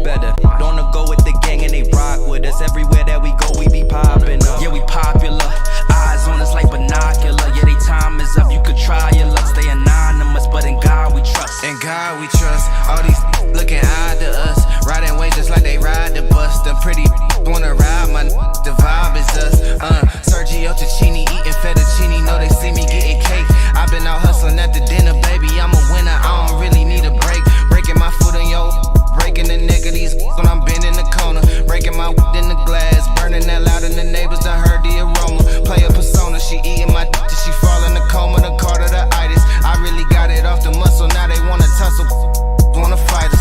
better. Don't go with the gang and they rock with us. Everywhere that we go, we be popping up. Yeah, we popular. Eyes on us like binocular. Yeah, they time is up. You could try your luck. Stay anonymous, but in God we trust. In God we trust. All these looking odd to us. Riding way just like they ride the bus. The pretty wanna ride my the vibe is us. Sergio Tacchini eating fettuccine. Know they see me getting cake. I've been out hustling at the dinner, baby. I'm a winner. I don't really need a break. Breaking my foot in yo. Breaking the nigga these when I'm bending the corner. Breaking my in the glass. Burning that loud in the neighbors. I heard the aroma. Play a persona. She eating my till she fall in the coma. The Carter the itis. I really got it off the muscle. Now they wanna tussle. Wanna fight us.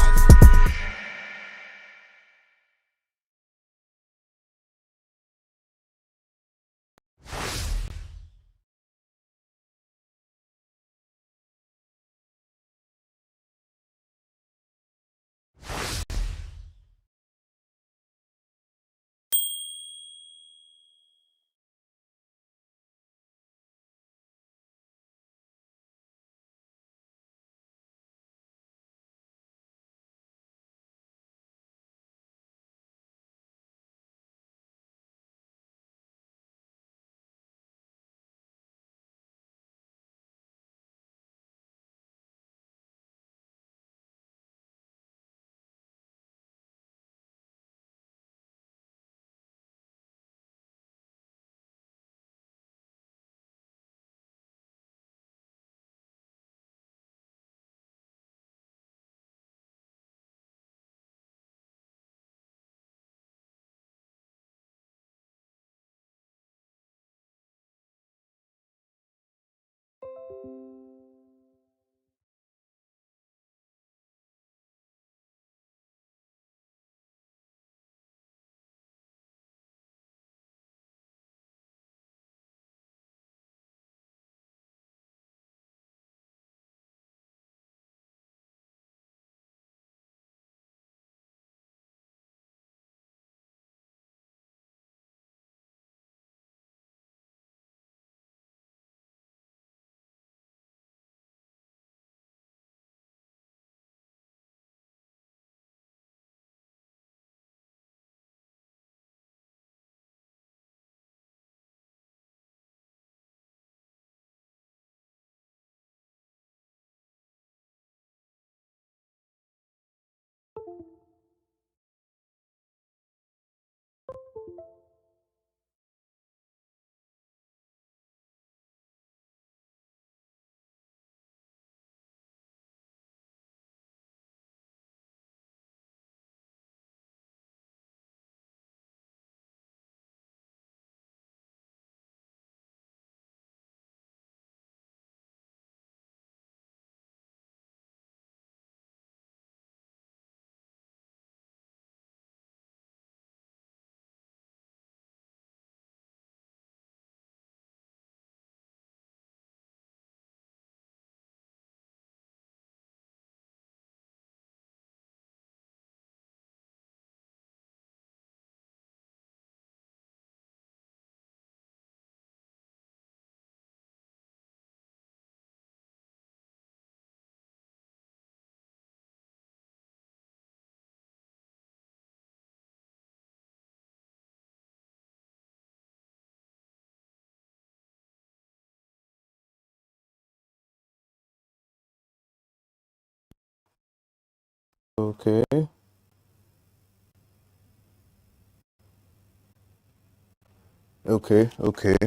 Okay, okay.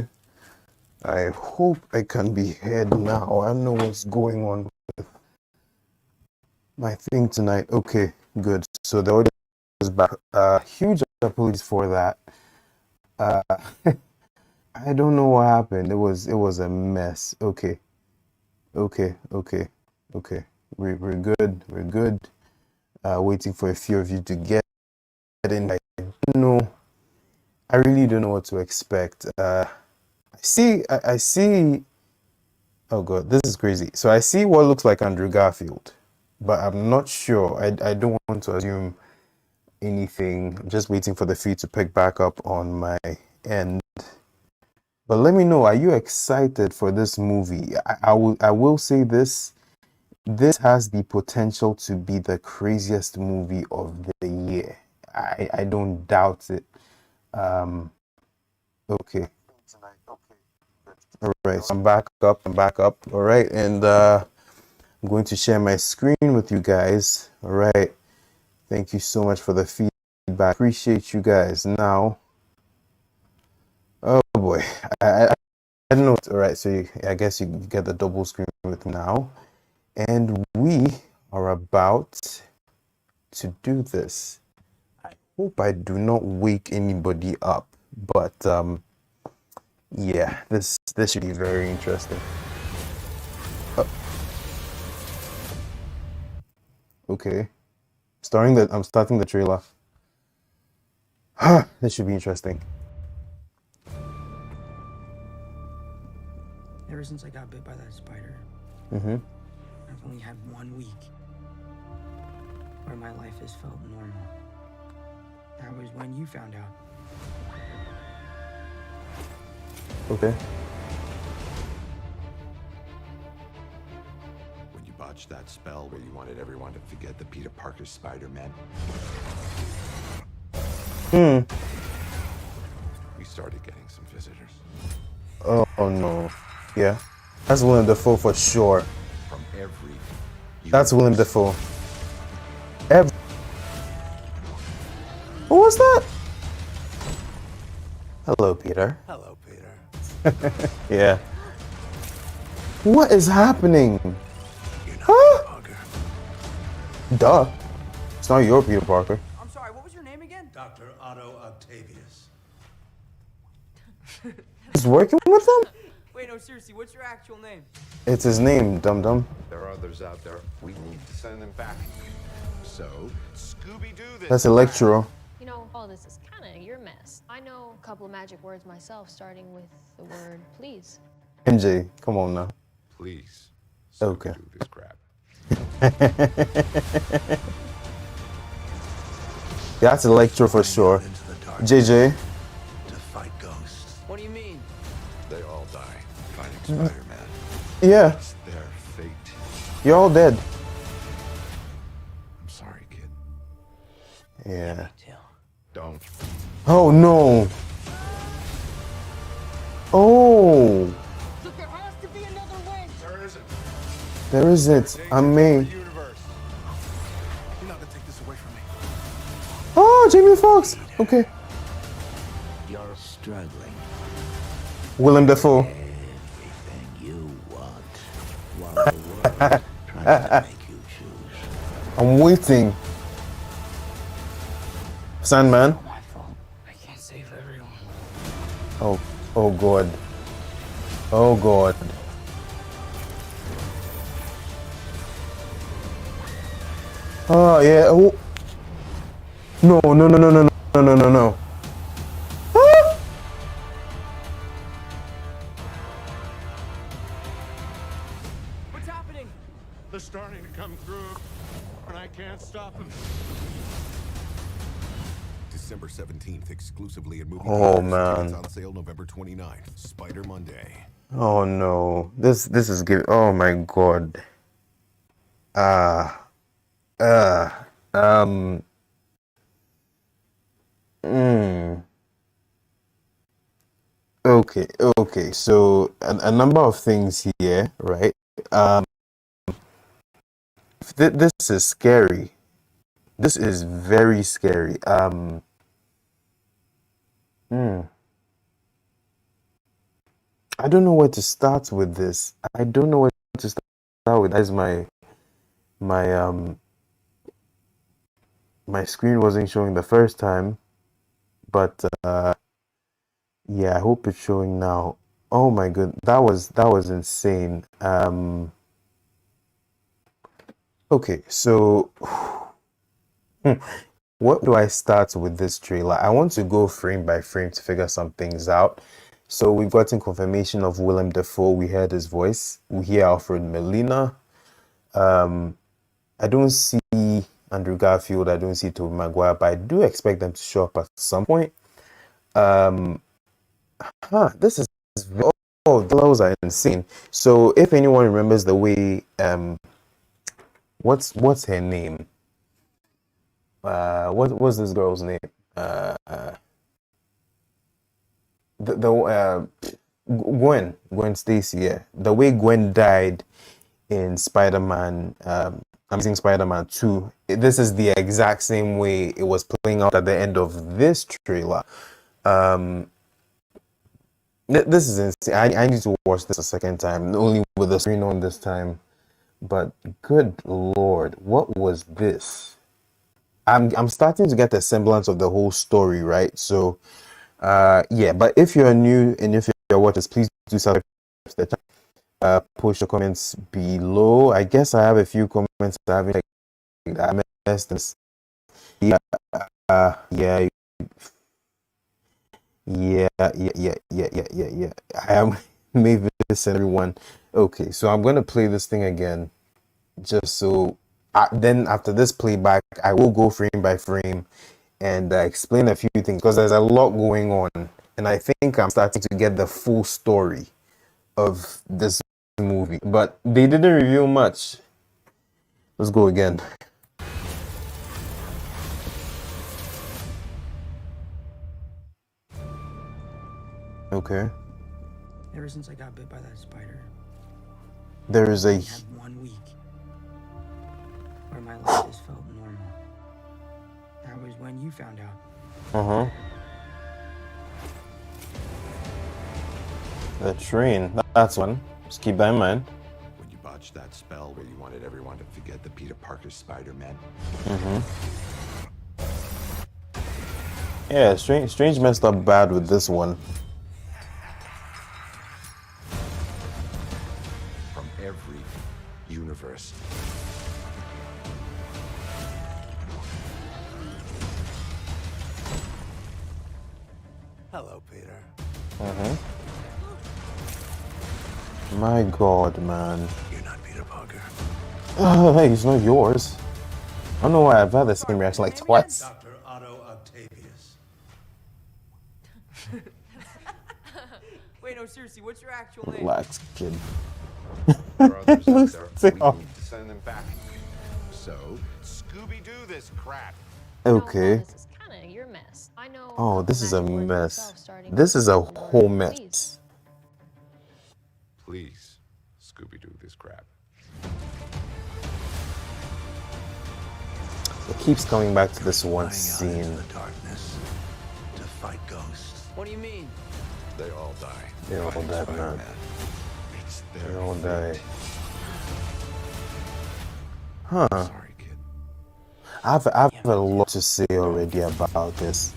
I hope I can be heard now. I don't know what's going on with my thing tonight. Okay, good. So the audio is back. Huge apologies for that. Uh, I don't know what happened. It was a mess. Okay, okay. We're good. We're good. Waiting for a few of you to get in. I don't know. I really don't know what to expect. I see. Oh God, this is crazy. So I see what looks like Andrew Garfield, but I'm not sure. I don't want to assume anything. I'm just waiting for the feed to pick back up on my end. But let me know, are you excited for this movie? I will say this. This has the potential to be the craziest movie of the I don't doubt it. Okay. All right, so I'm back up. All right, and I'm going to share my screen with you guys. All right. Thank you so much for the feedback. Appreciate you guys. Now, oh boy, I don't know. All right, so I guess you get the double screen with me now, and we are about to do this. I hope I do not wake anybody up, but yeah, this should be very interesting. Okay, I'm starting the trailer. This should be interesting. Ever since I got bit by that spider, Mm-hmm. I've only had 1 week where my life has felt normal. That was when you found out. Okay. When you botched that spell where you wanted everyone to forget the Peter Parker Spider-Man, we started getting some visitors. Oh no. Yeah. That's Willem Dafoe for sure. From every That's Willem Dafoe. Who was that? Hello, Peter. Hello, Peter. Yeah. What is happening? You're not Huh? Parker. Duh. It's not your Peter Parker. I'm sorry, what was your name again? Dr. Otto Octavius. He's working with them? Wait, no, seriously, what's your actual name? It's his name, dum dum. There are others out there. We need to send them back. So, Scooby-Doo this. That's Electro. You know, all this is kind of your mess. I know a couple of magic words myself, starting with the word please. MJ, come on now. Please. Okay. Do this crap. That's Electro for sure. Into the dark JJ. to fight ghosts. What do you mean? They all die fighting Spider-Man. Yeah, It's their fate. you're all dead. I'm sorry, kid. Yeah. Don't. Oh no. Oh, Look, there has to be another way. There isn't. there isn't. I'm me. Universe. You're not gonna take this away from me. Oh, Jamie Foxx. Okay. You're struggling. Willem Dafoe. Everything you want, while the world tries to make you choose. I'm waiting. Sandman. My fault. I can't save everyone. Oh God. Oh God. Oh yeah. Oh. No. Ah! What's happening? They're starting to come through, and I can't stop them. December 17th, exclusively at movie Oh, theaters. man. Tickets on sale November 29th. Spider Monday. Oh no. This is good. Oh my God. Ah. Um. Okay. So a number of things here, right? This is scary. This is very scary. I don't know where to start with this. I don't know where to start with. As my my screen wasn't showing the first time, but yeah, I hope it's showing now. Oh my god, that was insane. Okay, so what do I start with this trailer? I want to go frame by frame to figure some things out. So we've gotten confirmation of Willem Dafoe. We heard his voice. We hear Alfred Molina. I don't see Andrew Garfield. I don't see Tobey Maguire, but I do expect them to show up at some point. This is oh, those are insane. So if anyone remembers the way what's her name? what was this girl's name? The Gwen Stacy. Yeah, the way Gwen died in Spider-Man, Amazing Spider-Man 2. This is the exact same way it was playing out at the end of this trailer. This is insane. I need to watch this a second time, only with the screen on this time. But good lord, what was this? I'm starting to get a semblance of the whole story, right? So yeah, but if you're new and if you're watching this, please do subscribe to the channel. Post your comments below. I guess I have a few comments I haven't checked. I missed this. Yeah, yeah, yeah. I am made this and everyone. Okay, so I'm gonna play this thing again, just so. Then after this playback, I will go frame by frame and explain a few things because there's a lot going on, and I think I'm starting to get the full story of this movie. But they didn't reveal much. Let's go again. Okay. Ever since I got bit by that spider, There is I a had 1 week where my life has felt normal. That was when you found out. the train. That's one. Just keep that in mind. When you botched that spell where you wanted everyone to forget the Peter Parker Spider-Man. Yeah, Strange messed up bad with this one. From every universe. Hello, Peter. My God, man. You're not Peter Parker. Hey, it's not yours. I don't know why I've had the same reaction like twice. Dr. Otto Octavius. Wait, no, seriously, what's your actual name? Relax, kid. There are others out there. Say We off. need to send them back. So, Scooby-Doo this crap. Okay. This is kind of your mess. I know. Oh, this is a magic words mess. myself, starting This with is a the word whole please. mess. Please, Scooby-Doo this crap. It keeps coming back to this one Flying out scene. into the darkness to fight ghosts. What do you mean? They all die. They all Fighting die, man. Spider-Man. It's their They all fate. die. Huh. Sorry, kid. I've a lot to say already about this.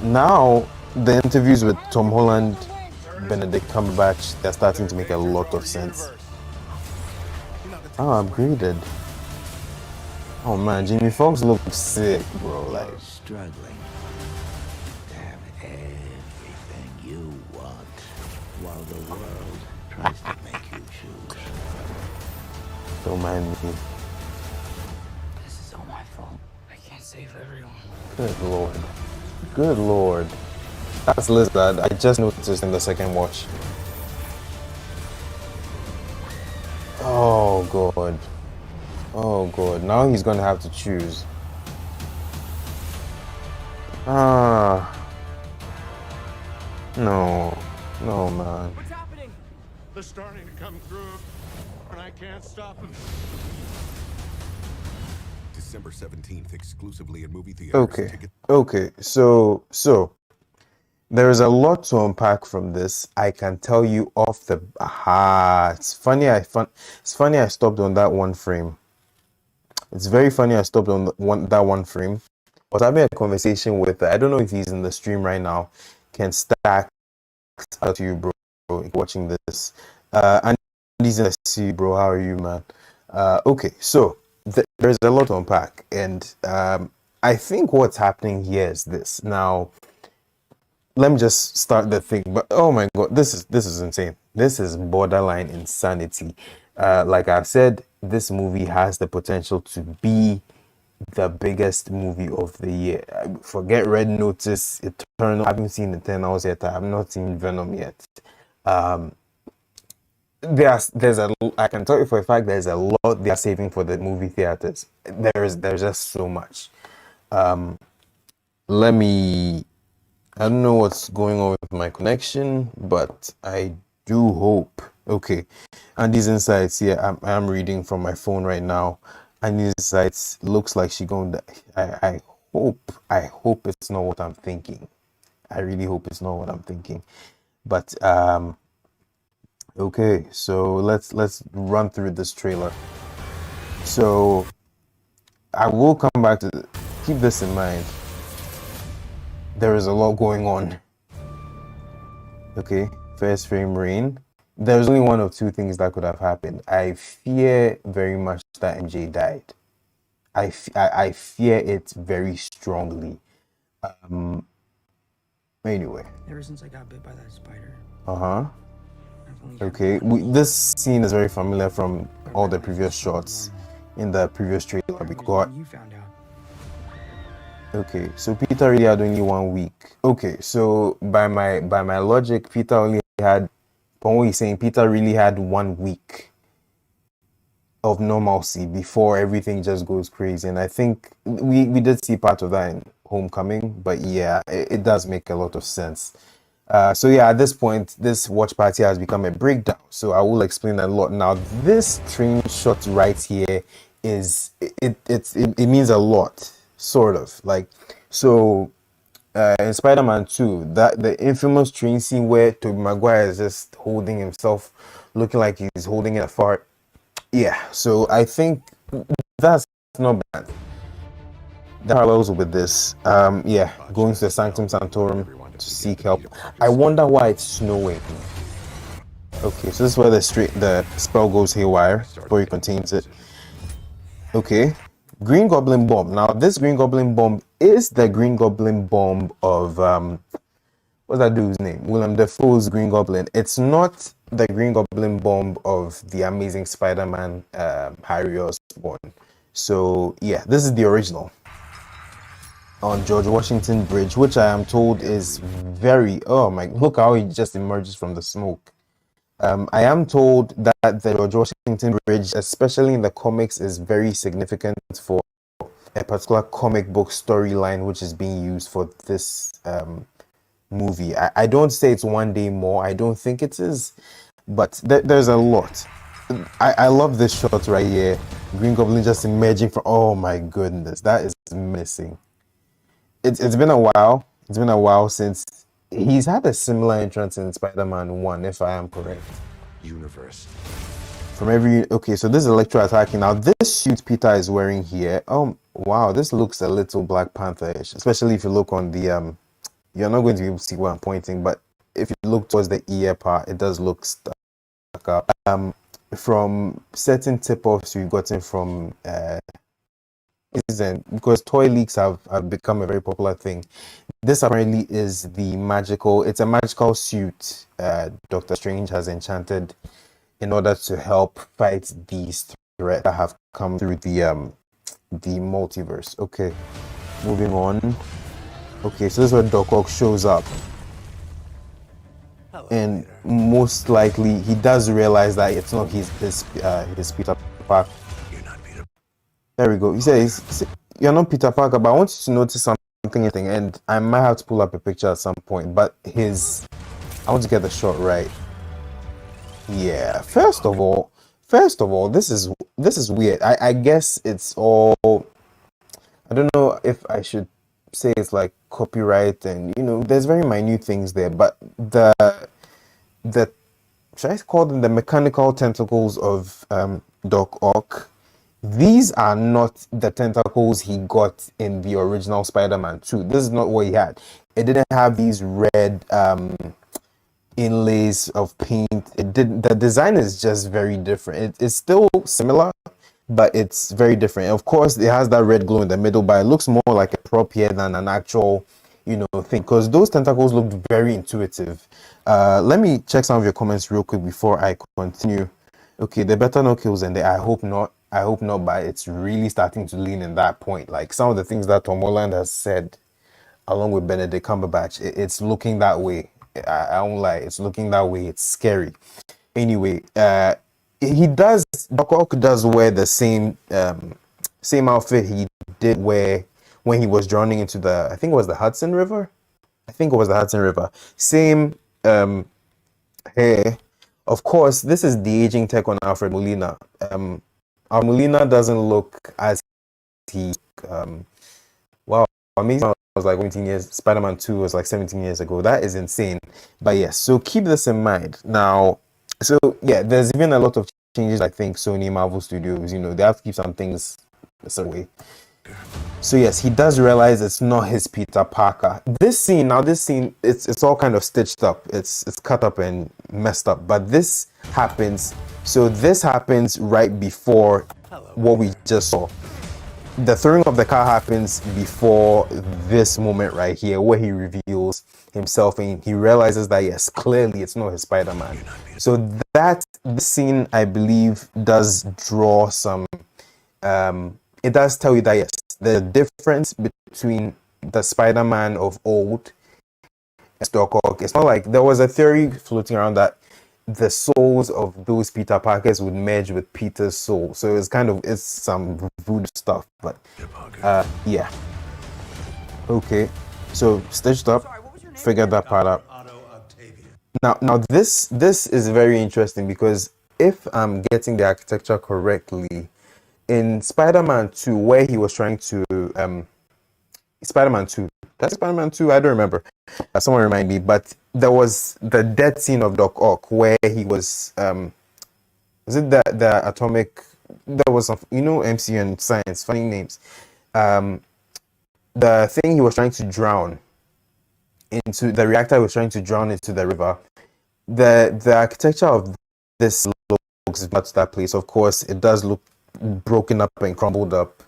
Now, the interviews with Tom Holland, Benedict Cumberbatch, they're starting to make a lot of sense. Oh, upgraded. Oh man, Jamie Foxx looks sick, bro. Like, Struggling to have everything you want while the world tries to make you choose. don't mind me. This is all my fault. I can't save everyone. Good lord. Good lord. That's Lizard. I just noticed in the second watch. Oh god. Oh god. Now he's gonna have to choose. Ah. No. No, man. What's happening? They're starting to come through, and I can't stop them. December 17th, exclusively in movie theaters. Okay. Okay. So there is a lot to unpack from this. I can tell you off the it's funny I stopped on that one frame. It's very funny I stopped on that one frame. I was having a conversation with I don't know if he's in the stream right now. Can Stack out to you, bro, watching this. And he's in the sea, bro. How are you, man? Okay, so there's a lot to unpack, and I think what's happening here is this. Now, let me just start the thing. But oh my god, this is insane. This is borderline insanity. Like I've said, this movie has the potential to be the biggest movie of the year. Forget Red Notice, Eternal. I haven't seen Eternals yet. I have not seen Venom yet. I can tell you for a fact there's a lot they are saving for the movie theaters. There's just so much. Let me I don't know what's going on with my connection, but I do hope. Okay, and these insights here, I'm reading from my phone right now, and these insights looks like she going to. I hope it's not what I'm thinking. I really hope it's not what I'm thinking. But okay, so let's run through this trailer. So I will come back to keep this in mind. There is a lot going on. Okay, first frame rain. There's only one of two things that could have happened. I fear very much that MJ died. I fear it very strongly. Anyway. Ever since I got bit by that spider, Uh-huh. I've only had Okay, one this scene is very familiar from all the previous shots in the previous trailer. It was Because when you found out. okay, so Peter really had only 1 week. Okay, so by my logic, Peter only had. From what he's saying, Peter really had 1 week of normalcy before everything just goes crazy. And I think we did see part of that in Homecoming, but yeah, it does make a lot of sense. So yeah, at this point, this watch party has become a breakdown. So I will explain a lot now. This train shot right here is it means a lot, sort of like so. In Spider-Man 2, that the infamous train scene where Tobey Maguire is just holding himself, looking like he's holding it apart. Yeah, so I think that's not bad. The parallels with this, yeah, going to the Sanctum Sanctorum to seek help. I wonder why it's snowing. Okay, so this is where the spell goes haywire before he contains it. Okay, Green Goblin bomb. Now this Green Goblin bomb is the Green Goblin bomb of what's that dude's name? Willem Dafoe's Green Goblin. It's not the Green Goblin bomb of the Amazing Spider-Man Harry Osborn. So yeah, this is the original on George Washington Bridge, which I am told is very, oh my, look how he just emerges from the smoke. I am told that the George Washington Bridge, especially in the comics, is very significant for a particular comic book storyline which is being used for this movie. I don't say it's one day more. I don't think it is, but there's a lot. I love this shot right here. Green Goblin just emerging from. Oh my goodness, that is missing. It's been a while. It's been a while since he's had a similar entrance in Spider-Man 1, if I am correct. Universe. From every okay, so this is Electro attacking. Now this suit Peter is wearing here. Oh wow, this looks a little Black Panther-ish, especially if you look on the you're not going to be able to see where I'm pointing, but if you look towards the ear part, it does look stuck up. From certain tip-offs we've gotten from because toy leaks have become a very popular thing. This apparently is it's a magical suit Doctor Strange has enchanted in order to help fight these threats that have come through the multiverse. Okay, moving on. Okay, so this is where Doc Ock shows up. And most likely he does realize that it's not his Peter Parker. There we go. He says, "You're not Peter Parker, but I want you to notice something." And I might have to pull up a picture at some point. But I want to get the shot right. Yeah. First of all, this is weird. I guess it's all. I don't know if I should say it's like copyright, and there's very minute things there. But the should I call them the mechanical tentacles of Doc Ock? These are not the tentacles he got in the original Spider-Man 2. This is not what he had. It didn't have these red inlays of paint. The design is just very different. It's still similar, but it's very different. Of course, it has that red glow in the middle, but it looks more like a prop here than an actual thing, because those tentacles looked very intuitive. Let me check some of your comments real quick before I continue. Okay, there better no kills in there. I hope not, but it's really starting to lean in that point. Like some of the things that Tom Holland has said along with Benedict Cumberbatch, it's looking that way. I won't lie, it's looking that way. It's scary. Anyway, Doc Ock does wear the same outfit he did wear when he was drowning into I think it was the Hudson River. I think it was the Hudson River. Same hair. Of course, this is the aging tech on Alfred Molina. Our Molina doesn't look as he wow, amazing. Was like 17 years. Spider-Man 2 was like 17 years ago. That is insane. But yes, so keep this in mind. Now, so yeah, there's even a lot of changes. I think Sony, Marvel Studios, they have to keep some things a certain way. So yes, he does realize it's not his Peter Parker. This scene, it's all kind of stitched up. It's cut up and messed up. But this happens. So this happens right before what we just saw. The throwing of the car happens before this moment right here, where he reveals himself and he realizes that yes, clearly it's not his Spider-Man. So this scene, I believe, does draw some. It does tell you that yes, the difference between the Spider-Man of old and Doc Ock. It's not like there was a theory floating around that the souls of those Peter Parkers would merge with Peter's soul. So it's some voodoo stuff, but yeah. Okay, so stitched up, figured that part out. Now this is very interesting because if I'm getting the architecture correctly, in Spider-Man 2, where he was trying to Spider-Man 2. That's Spider-Man 2. I don't remember. Someone remind me. But there was the death scene of Doc Ock where he was. Was it the atomic? There was some, MCU and science, funny names. The thing he was trying to drown into the reactor, he was trying to drown into the river. The architecture of this looks not to that place. Of course, it does look broken up and crumbled up.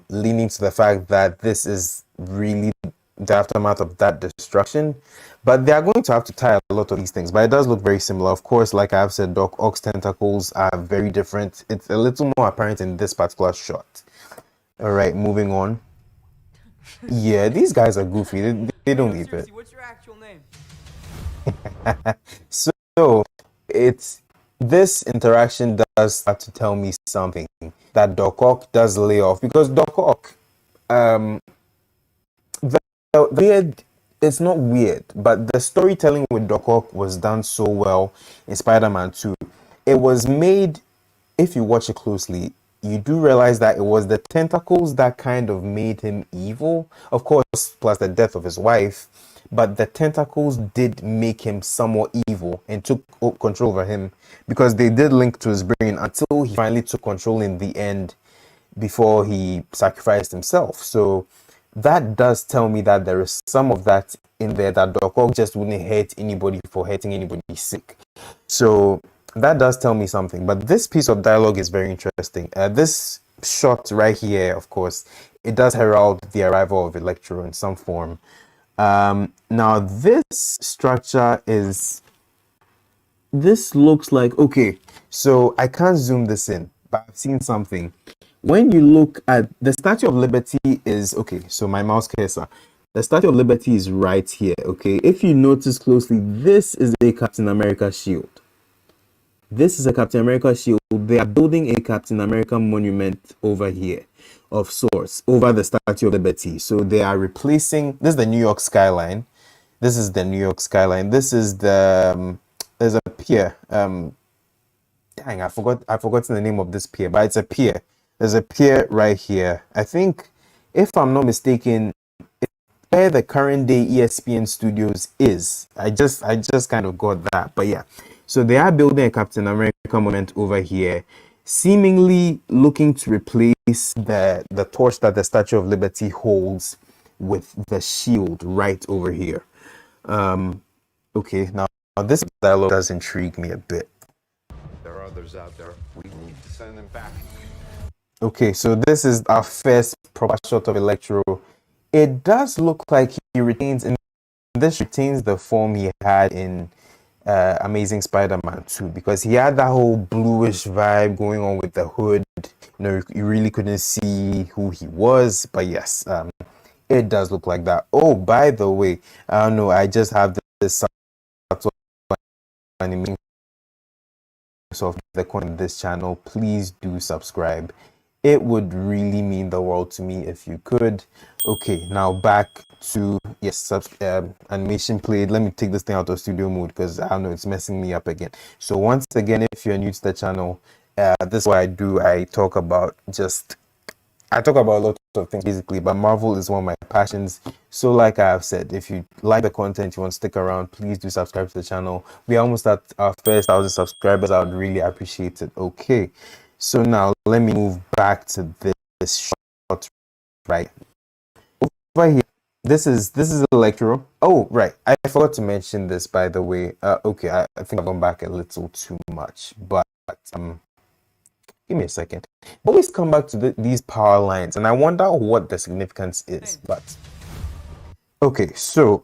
Leaning to the fact that this is really the aftermath of that destruction. But they are going to have to tie a lot of these things. But it does look very similar. Of course, like I've said, Doc Ock's tentacles are very different. It's a little more apparent in this particular shot. All right, moving on. Yeah, these guys are goofy. They don't leave it. What's your actual name? So this interaction does start to tell me something that Doc Ock does lay off, because Doc Ock, it's not weird, but the storytelling with Doc Ock was done so well in Spider-Man 2. It was made, if you watch it closely, you do realize that it was the tentacles that kind of made him evil. Of course, plus the death of his wife. But the tentacles did make him somewhat evil and took control over him, because they did link to his brain until he finally took control in the end before he sacrificed himself. So that does tell me that there is some of that in there, that Doc Ock just wouldn't hurt anybody for hurting anybody sick. So that does tell me something. But this piece of dialogue is very interesting. This shot right here, of course, it does herald the arrival of Electro in some form. Now this structure this looks like, okay, so I can't zoom this in, but I've seen something. When you look at the Statue of Liberty is, okay, so my mouse cursor, the Statue of Liberty is right here, okay? If you notice closely, this is a Captain America shield. This is a Captain America shield. They are building a Captain America monument over here of sorts, over the Statue of Liberty. So they are replacing, this is the New York skyline. This is the New York skyline. This is the, there's a pier. Dang, I've forgotten the name of this pier, but it's a pier. There's a pier right here. I think, if I'm not mistaken, where the current day ESPN studios is. I just kind of got that, but yeah. So they are building a Captain America monument over here, seemingly looking to replace the torch that the Statue of Liberty holds with the shield right over here. Okay, now this dialogue does intrigue me a bit. There are others out there. We need to send them back. Okay, so this is our first proper shot of Electro. It does look like he retains the form he had in Amazing Spider-Man 2, because he had that whole bluish vibe going on with the hood. You really couldn't see who he was, but yes, it does look like that. Oh, by the way, I don't know, I just have this animation of the content of this channel, please do subscribe. It would really mean the world to me if you could. Okay, now back to animation played. Let me take this thing out of studio mode because I don't know, it's messing me up again. So once again, if you're new to the channel, this is what I do. I talk about a lot of things basically, but Marvel is one of my passions. So like I have said, if you like the content, you want to stick around, please do subscribe to the channel. We are almost at our first 1,000 subscribers. I would really appreciate it. Okay, so now let me move back to this shot right over here. This is Electro. Oh right, I forgot to mention this, by the way. Okay, I think I've gone back a little too much, but give me a second. Always come back to these power lines, and I wonder what the significance is. But okay, so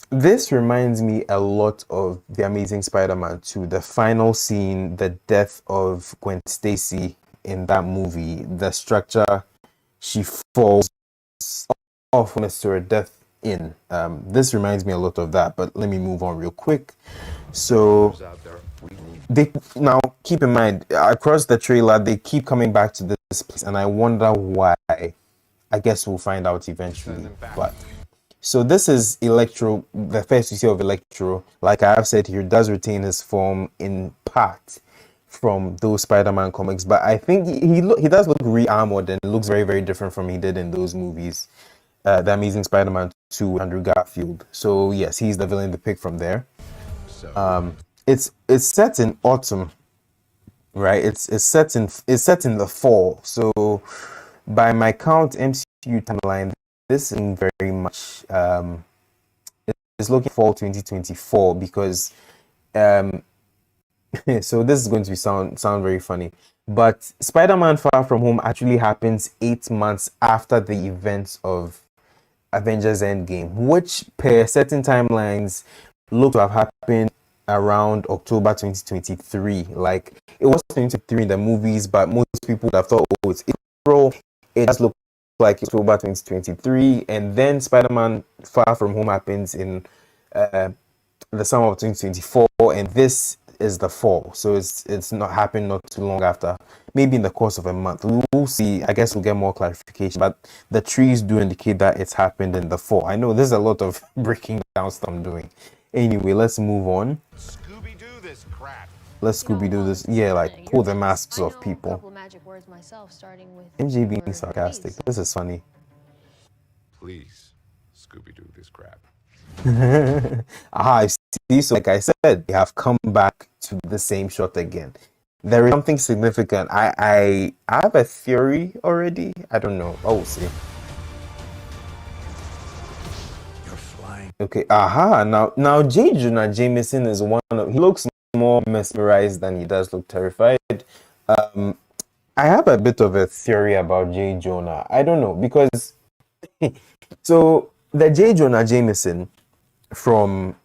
this reminds me a lot of The Amazing Spider-Man 2, the final scene, the death of Gwen Stacy in that movie. The structure, she falls off to her death in. This reminds me a lot of that, but let me move on real quick. So they now keep in mind, across the trailer they keep coming back to this place, and I wonder why. I guess we'll find out eventually. But so this is Electro. The first you see of Electro, like I have said, he does retain his form in part from those Spider-Man comics, but I think he does look re-armored and looks very, very different from he did in those movies. The Amazing Spider-Man 2, Andrew Garfield. So yes, he's the villain they pick from there. It's set in autumn, right? It's set in the fall. So by my count, MCU timeline, this is very much it's looking fall 2024 because so this is going to be sound very funny, but Spider-Man Far From Home actually happens 8 months after the events of Avengers Endgame, which per certain timelines look to have happened around October 2023. Like it was 2023 in the movies, but most people would have thought, oh, it's April. It does look like October 2023, and then Spider-Man Far From Home happens in the summer of 2024, and this is the fall. So it's not happened not too long after, maybe in the course of a month. We'll see. I guess we'll get more clarification, but the trees do indicate that it's happened in the fall. I know there's a lot of breaking down stuff I'm doing. Anyway, let's move on. Scooby-Doo this crap. Let's Scooby-Doo this. Yeah, like pull the masks off people. MJ being sarcastic. This is funny. Please, Scooby-Doo this crap. I see. So like I said, they have come back to the same shot again. There is something significant. I have a theory already. I don't know. Oh, we'll see. Okay, now J. Jonah Jameson is one of, he looks more mesmerized than he does look terrified. I have a bit of a theory about J. Jonah. I don't know, because so the J. Jonah Jameson from,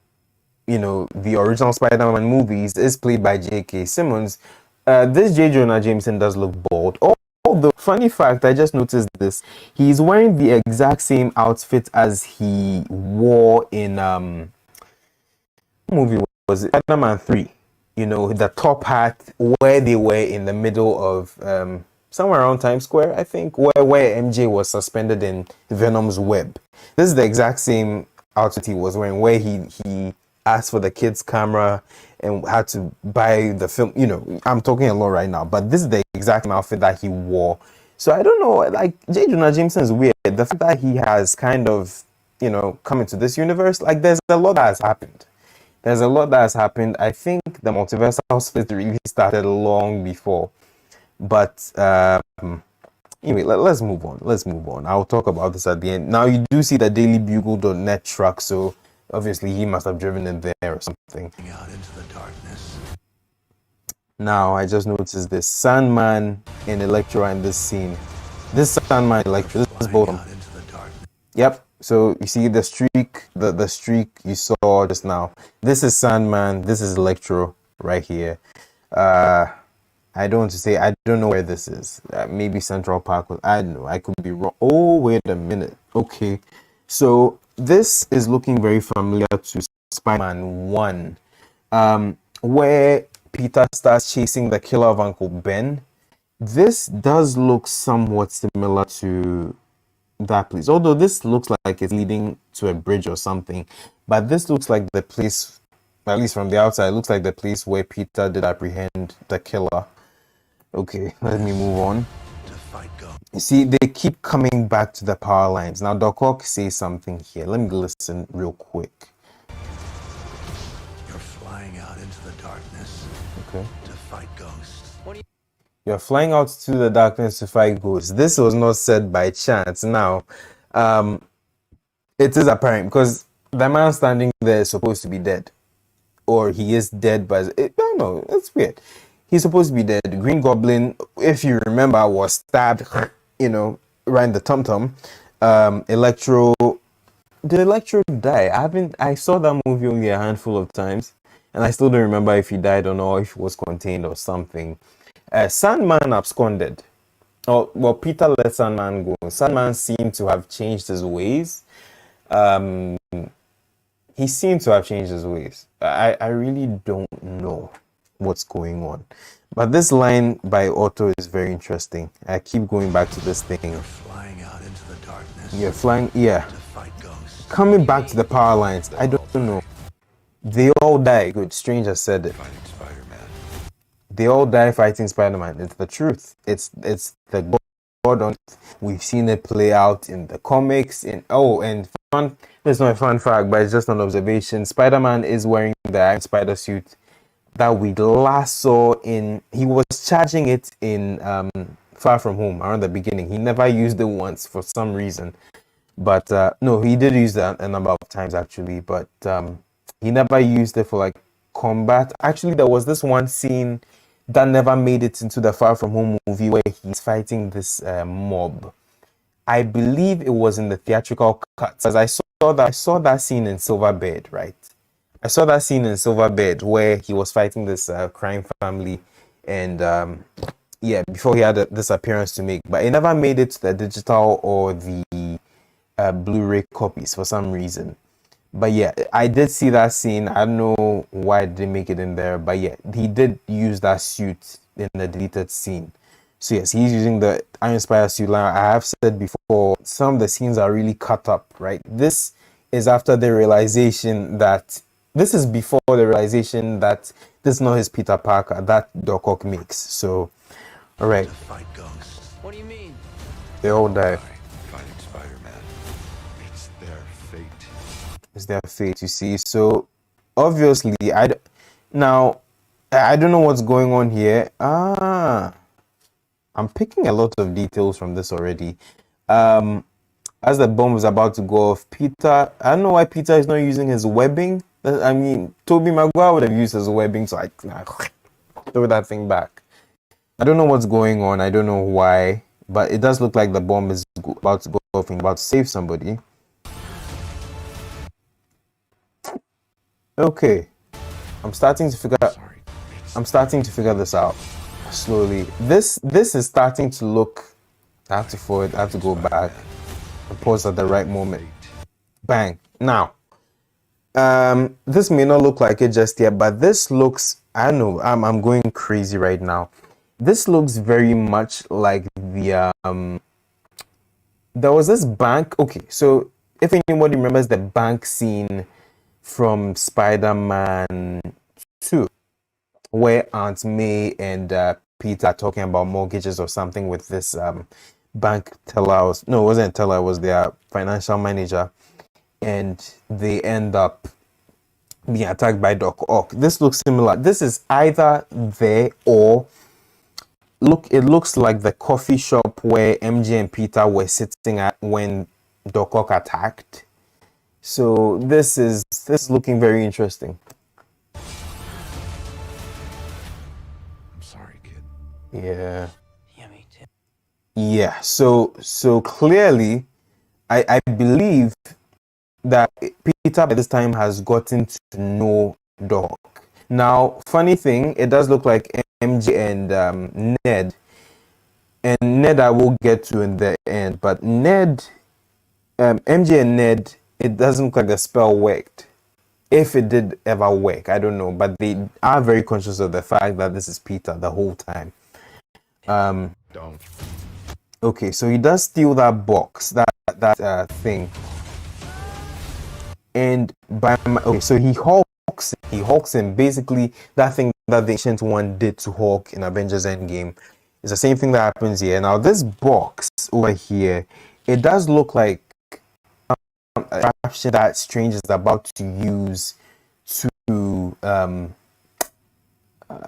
you know, the original Spider-Man movies is played by J.K. Simmons. This J. Jonah Jameson does look bald. Although, funny fact, I just noticed this. He's wearing the exact same outfit as he wore in what movie was it? Spider-Man 3. You know, the top hat where they were in the middle of somewhere around Times Square, I think, where MJ was suspended in Venom's web. This is the exact same outfit he was wearing, where he asked for the kid's camera and had to buy the film. You know, I'm talking a lot right now, but this is the exact outfit that he wore. So I don't know, like, J. Jonah Jameson is weird. The fact that he has kind of, you know, come into this universe, like, there's a lot that has happened. There's a lot that has happened. I think the multiversal split really started long before. But anyway, let's move on. Let's move on. I'll talk about this at the end. Now, you do see the dailybugle.net truck, so obviously he must have driven in there or something. Out into the darkness. Now, I just noticed this Sandman and Electro in this scene. This Sandman and Electro, this is both of them. Yep. So you see the streak, the streak you saw just now. This is Sandman. This is Electro right here. I don't want to say, I don't know where this is. Maybe Central Park. I don't know. I could be wrong. Oh, wait a minute. Okay. So this is looking very familiar to Spider-Man 1, where Peter starts chasing the killer of Uncle Ben. This does look somewhat similar to that place, although this looks like it's leading to a bridge or something. But this looks like the place, at least from the outside, it looks like the place where Peter did apprehend the killer. Okay, let me move on. You see, they keep coming back to the power lines. Now, Doc Ock says something here. Let me listen real quick. You're flying out into the darkness Okay. to fight ghosts. You're flying out to the darkness to fight ghosts. This was not said by chance. Now, it is apparent because the man standing there is supposed to be dead. Or he is dead, but I don't know. It's weird. He's supposed to be dead. Green Goblin, if you remember, was stabbed, right in the tum-tum. Electro, did Electro die? I saw that movie only a handful of times, and I still don't remember if he died or not, if he was contained or something. Sandman absconded. Oh, well, Peter let Sandman go. Sandman seemed to have changed his ways. He seemed to have changed his ways. I really don't know what's going on. But this line by Otto is very interesting. I keep going back to this thing. You're flying out into the darkness. You're flying, yeah. To fight ghosts. Coming back to the power lines. I don't know. They all die. Good. Stranger said it. Fighting Spider-Man. They all die fighting Spider-Man. It's the truth. It's the God on. We've seen it play out in the comics. And fun. It's not a fun fact, but it's just an observation. Spider-Man is wearing the Iron Spider suit that we last saw in. He was charging it in Far From Home around the beginning. He never used it once for some reason, but no, he did use that a number of times actually. But he never used it for like combat. Actually, there was this one scene that never made it into the Far From Home movie where he's fighting this mob. I believe it was in the theatrical cut. As I saw that scene in Silverbird, right? I saw that scene in Silverbird where he was fighting this crime family, and before he had this appearance to make, but it never made it to the digital or the Blu-ray copies for some reason. But yeah, I did see that scene. I don't know why I didn't make it in there, but yeah, he did use that suit in the deleted scene. So yes, he's using the Iron Spider suit line. I have said before, some of the scenes are really cut up, right? This is after the realization that this is before the realization that this is not his Peter Parker that Doc Ock makes. So, all right. Fight ghosts. What do you mean? They all die. Fighting Spider-Man. It's their fate. It's their fate, you see. So, obviously, I don't know what's going on here. I'm picking a lot of details from this already. As the bomb is about to go off, Peter, I don't know why Peter is not using his webbing. I mean, Tobey Maguire would have used his webbing, so I throw that thing back. I don't know what's going on. I don't know why, but it does look like the bomb is about to go off and about to save somebody. Okay, I'm starting to figure this out slowly. This is starting to look. I have to go back and pause at the right moment. Bang. Now, this may not look like it just yet, but this looks. I don't know. I'm going crazy right now. This looks very much like the there was this bank. Okay, so if anybody remembers the bank scene from Spider-Man 2, where Aunt May and Peter are talking about mortgages or something with this bank teller. No, it wasn't a teller, it was their financial manager. And they end up being attacked by Doc Ock. This looks similar. This is either there or it looks like the coffee shop where MJ and Peter were sitting at when Doc Ock attacked. So this is looking very interesting. I'm sorry, kid. Yeah. Yeah, me too. Yeah. So clearly, I believe that Peter by this time has gotten to know Doc. Now, funny thing, it does look like MJ and Ned. And Ned I will get to in the end, but Ned, MJ and Ned, it doesn't look like the spell worked. If it did ever work, I don't know, but they are very conscious of the fact that this is Peter the whole time. Don't. Okay, so he does steal that box, that thing, and okay, so he hulks him. Basically, that thing that the Ancient One did to Hulk in Avengers Endgame is the same thing that happens here. Now, this box over here, it does look like a contraption that Strange is about to use to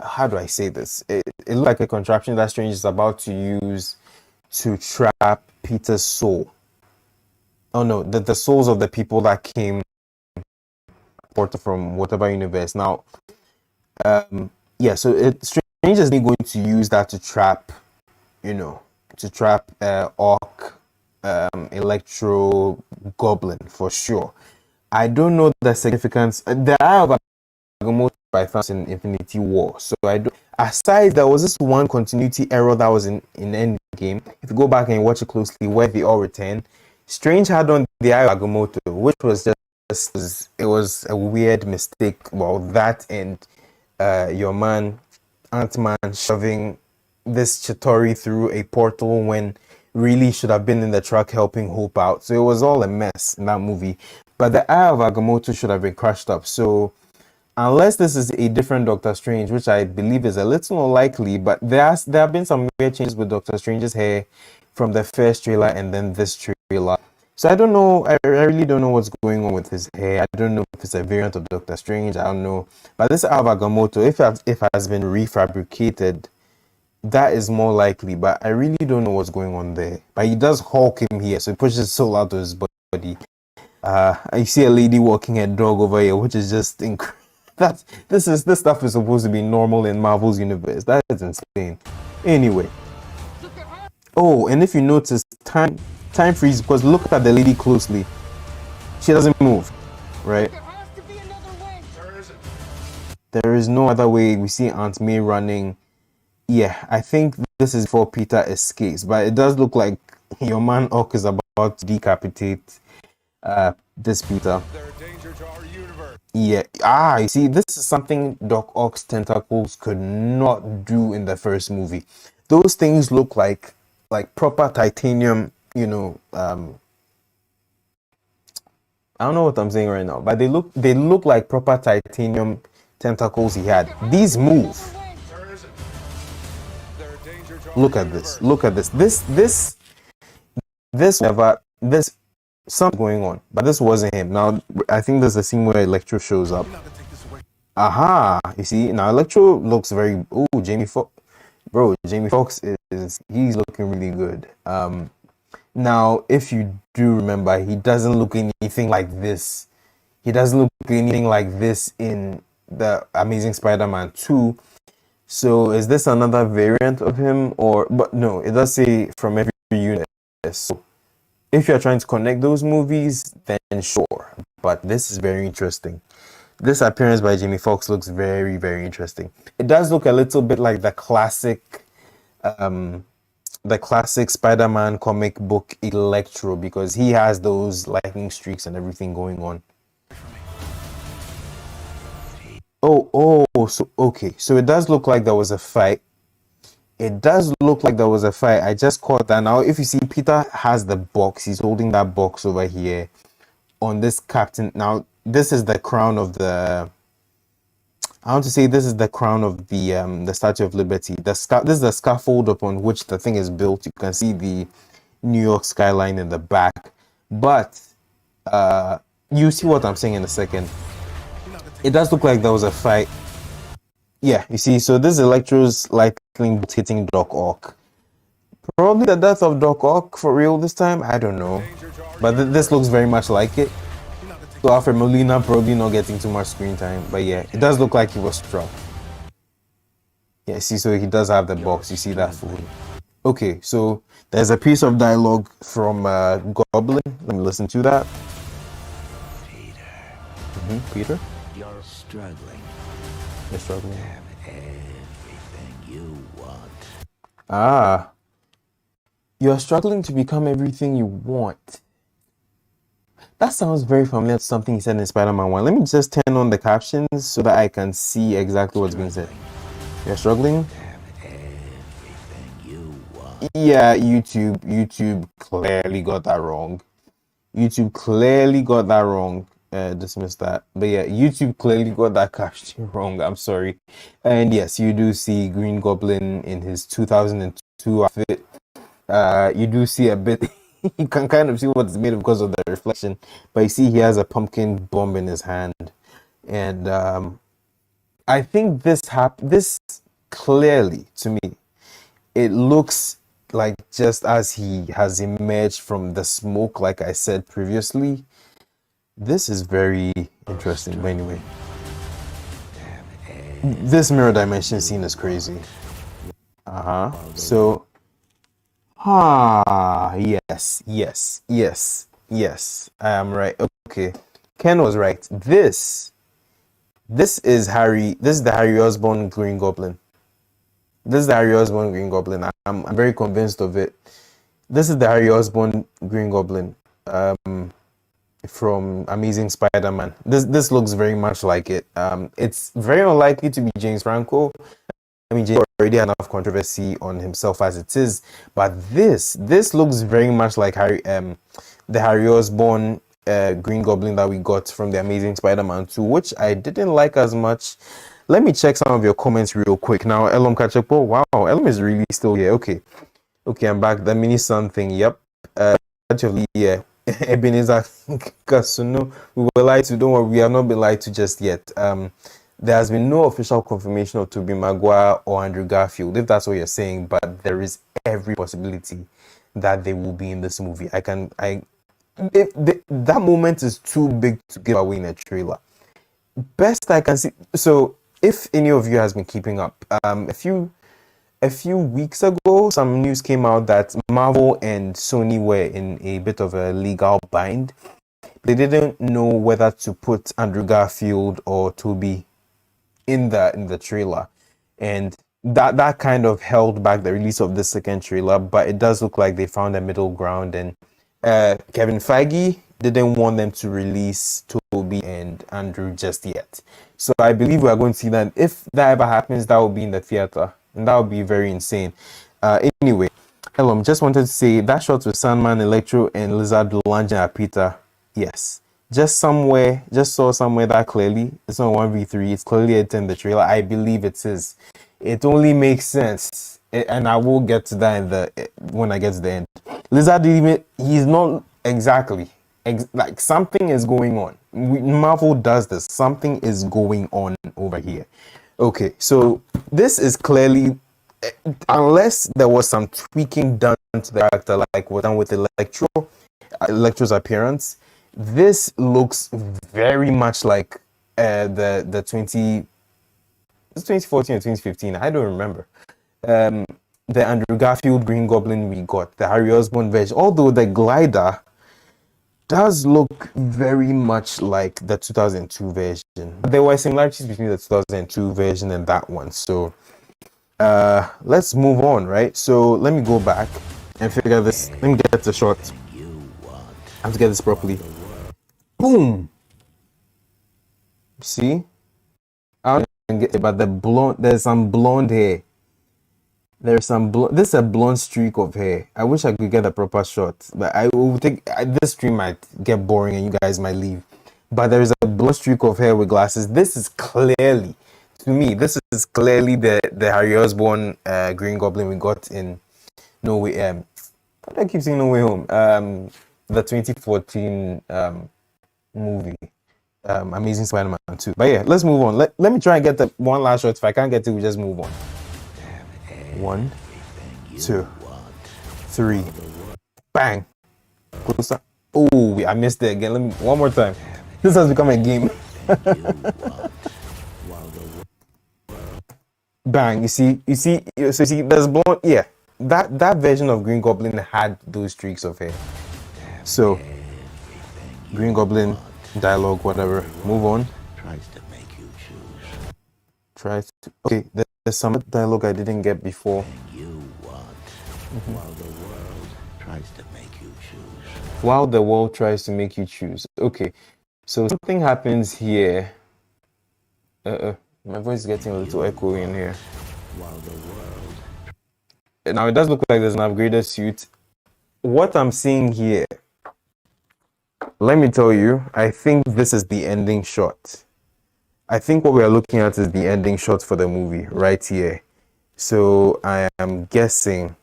how do I say this? It looks like a contraption that Strange is about to use to trap Peter's soul. Oh no, the souls of the people that came from whatever universe. Now, yeah, so Strange is going to use that to trap, Orc, Electro, Goblin for sure. I don't know the significance. The Eye of Agamotto I found in Infinity War. So I do. Aside, there was this one continuity error that was in Endgame. If you go back and watch it closely, where they all return, Strange had on the Eye of Agamotto, which was it was a weird mistake. Well, that and your man Ant-Man shoving this Chitauri through a portal when really should have been in the truck helping Hope out. So it was all a mess in that movie. But the Eye of Agamotto should have been crushed up. So unless this is a different Doctor Strange, which I believe is a little unlikely, but there have been some weird changes with Doctor Strange's hair from the first trailer and then this trailer. So I don't know. I really don't know what's going on with his hair. I don't know if it's a variant of Doctor Strange. I don't know. But this Eye of Agamotto, if it has been refabricated, that is more likely. But I really don't know what's going on there. But he does Hulk him here, so he pushes his soul out of his body. I see a lady walking a dog over here, which is just incredible. This stuff is supposed to be normal in Marvel's universe. That is insane. Anyway. Oh, and if you notice, time freeze, because look at the lady closely. She doesn't move, right? There is no other way. We see Aunt May running. Yeah, I think this is before Peter escapes, but it does look like your man Ock is about to decapitate this Peter. Yeah, you see, this is something Doc Ock's tentacles could not do in the first movie. Those things look like proper titanium, I don't know what I'm saying right now, but they look like proper titanium tentacles he had. These move. Look at this. Look at this. This something going on, but this wasn't him. Now I think there's a scene where Electro shows up. Aha, you see, now Electro looks very Jamie Foxx he's looking really good. Now if you do remember, he doesn't look anything like this. He doesn't look anything like this in the Amazing Spider-Man 2. So is this another variant of him, but no, it does say from every universe. So if you're trying to connect those movies, then sure. But this is very interesting. This appearance by Jamie Foxx looks very, very interesting. It does look a little bit like the classic Spider-Man comic book Electro, because he has those lightning streaks and everything going on. So it does look like there was a fight. I just caught that. Now, if you see, Peter has the box. He's holding that box over here on this captain. Now, this is the crown of the... I want to say this is the crown of the Statue of Liberty. This is the scaffold upon which the thing is built. You can see the New York skyline in the back. But you see what I'm saying in a second. It does look like there was a fight. Yeah, you see, so this Electro's lightning bolt hitting Doc Ock. Probably the death of Doc Ock for real this time. I don't know, but this looks very much like it. So Alfred Molina probably not getting too much screen time, but yeah, it does look like he was struck. Yeah, see, so he does have the box. You see that food. Okay, so there's a piece of dialogue from Goblin. Let me listen to that. Peter? You're struggling. You're struggling. Have everything you want. Ah. You're struggling to become everything you want. That sounds very familiar to something he said in Spider-Man 1. Let me just turn on the captions so that I can see exactly what's being said. You're struggling? Yeah, YouTube clearly got that wrong. YouTube clearly got that wrong. Dismiss that. But yeah, YouTube clearly got that caption wrong. I'm sorry. And yes, you do see Green Goblin in his 2002 outfit. You do see a bit. You can kind of see what it's made of because of the reflection. But you see, he has a pumpkin bomb in his hand, and I think this clearly to me, it looks like just as he has emerged from the smoke, like I said previously. This is very interesting. But anyway, this mirror dimension scene is crazy. So, yes. I am right. Okay, Ken was right. This is Harry. This is the Harry Osborn Green Goblin. This is the Harry Osborn Green Goblin. I'm very convinced of it. This is the Harry Osborn Green Goblin from Amazing Spider-Man. This looks very much like it. It's very unlikely to be James Franco. I mean, James already had enough controversy on himself as it is, but this looks very much like the Harry Osborn Green Goblin that we got from the Amazing Spider-Man 2, which I didn't like as much. Let me check some of your comments real quick. Now, Elom Kpakpo, wow, Elom is really still here. Okay, I'm back. The mini sun thing, yep. Actually, yeah. Ebenezer Kasuno, we were lied to. Don't worry, we have not been lied to just yet. There has been no official confirmation of Tobey Maguire or Andrew Garfield, if that's what you're saying, but there is every possibility that they will be in this movie. That moment is too big to give away in a trailer. Best I can see. So, if any of you has been keeping up, a few weeks ago, some news came out that Marvel and Sony were in a bit of a legal bind. They didn't know whether to put Andrew Garfield or Tobey in the trailer, and that kind of held back the release of the second trailer. But it does look like they found a middle ground, and Kevin Feige didn't want them to release Tobey and Andrew just yet. So I believe we are going to see that. If that ever happens, that will be in the theater, and that would be very insane. Anyway, Elom, just wanted to say that shot with Sandman, Electro, and Lizard lunging at Peter. Yes, just saw somewhere that clearly it's not 1v3. It's clearly in the trailer. I believe it is. It only makes sense, and I will get to that when I get to the end. Lizard, he's not exactly. Like something is going on. Marvel does this. Something is going on over here. Okay, so this is clearly, unless there was some tweaking done to the character, like what done with Electro's appearance, this looks very much like the 2014 or 2015. I don't remember. The Andrew Garfield Green Goblin we got, the Harry Osborn version, although the glider does look very much like the 2002 version. There were similarities between the 2002 version and that one. So let's move on, right? So let me go back and figure this. Let me get the shot. I have to get this properly. Boom. See? I don't get it, but there's some blonde hair. There's some this is a blonde streak of hair. I wish I could get a proper shot, but I will take this stream might get boring and you guys might leave. But there is a blonde streak of hair with glasses. This is clearly, to me, the Harry Osborn Green Goblin we got in No Way. Why do I keep saying No Way Home? The 2014 movie, Amazing Spider-Man 2. But yeah, let's move on. Let me try and get the one last shot. If I can't get it, we just move on. 1, 2, 3, bang. Closer. Oh, I missed it again. Let me one more time. This has become a game. Bang. You see, there's blonde. Yeah, that version of Green Goblin had those streaks of hair. So, Green Goblin dialogue, whatever. Move on. Okay, there's some dialogue I didn't get before. You want while the world tries to make you choose. While the world tries to make you choose. Okay, so something happens here. My voice is getting a little echoey in here. While the world Now it does look like there's an upgraded suit. What I'm seeing here, let me tell you, I think this is the ending shot. I think what we are looking at is the ending shot for the movie right here. So I am guessing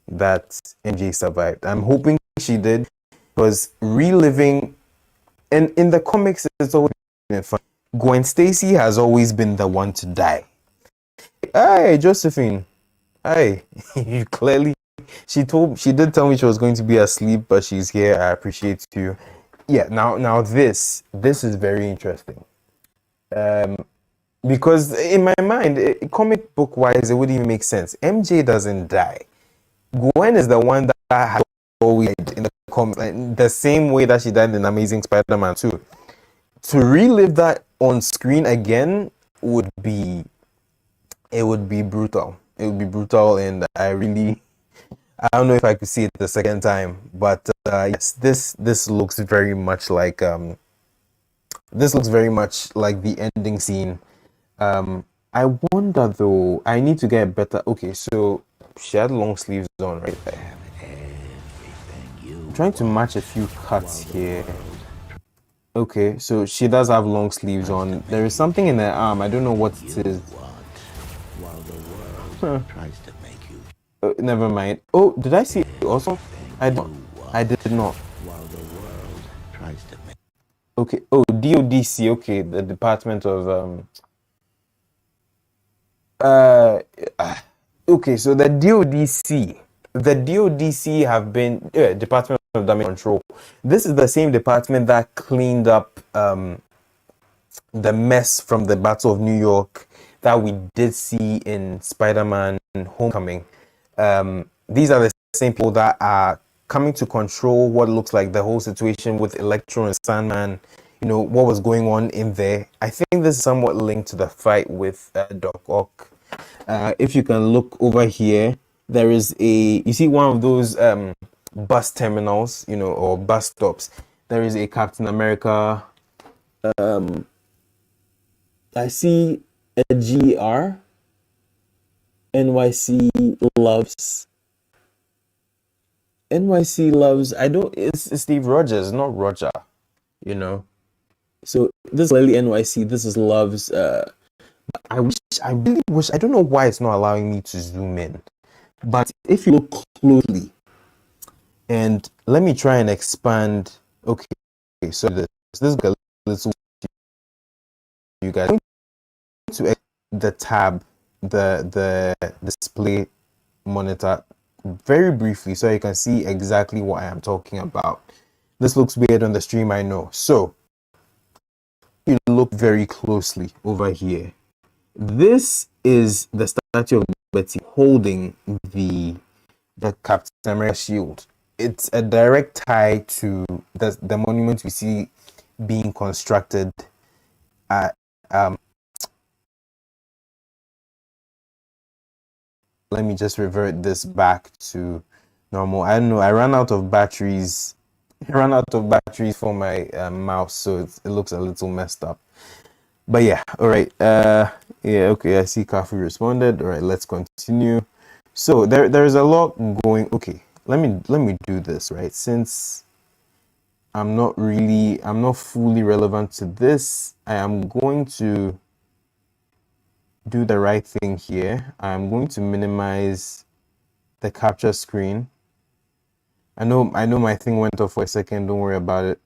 that MJ survived. I'm hoping she did, because reliving, and in the comics it's always been fun. Gwen Stacy has always been the one to die. Hi, Josephine. Hi. You clearly, she did tell me she was going to be asleep, but she's here. I appreciate you. Yeah, now this is very interesting. Because in my mind, comic book wise, it wouldn't even make sense. MJ doesn't die. Gwen is the one that has always died in the comics, like, the same way that she died in Amazing Spider-Man 2. To relive that on screen again would be brutal. It would be brutal, and I don't know if I could see it the second time, but yes, this looks very much like the ending scene. I wonder though. I need to get better. Okay, so she had long sleeves on right there. I'm trying to match a few cuts here. Okay, so she does have long sleeves on. There is something in her arm. I don't know what it is. while the world tries to make you Never mind. Oh, did I see it also? I did not. while the world tries to make Okay. Oh, DODC. Okay, the Department of uh. Okay, so the DODC have been Department of Damage Control. This is the same department that cleaned up the mess from the Battle of New York that we did see in Spider-Man Homecoming. These are the same people that are coming to control what looks like the whole situation with Electro and Sandman. You know what was going on in there. I think this is somewhat linked to the fight with Doc Ock. If you can look over here, there is you see one of those bus terminals, or bus stops. There is a Captain America. I see a GR. NYC loves. It's Steve Rogers, not Roger. So this is clearly NYC. This is Love's. I really wish. I don't know why it's not allowing me to zoom in. But if you look closely, and let me try and expand. Okay, so this is a little. You guys to the tab, the display monitor very briefly, so you can see exactly what I am talking about. This looks weird on the stream, I know. So you look very closely over here. This is the statue of Betty holding the Captain America shield. It's a direct tie to the monument we see being constructed at let me just revert this back to normal. I don't know, I ran out of batteries for my mouse, so it looks a little messed up. But yeah, all right. Yeah, okay. I see Kafu responded. All right, let's continue. So there's a lot going. Okay, let me do this right, since I'm not fully relevant to this. I am going to do the right thing here. I'm going to minimize the capture screen. I know my thing went off for a second. Don't worry about it.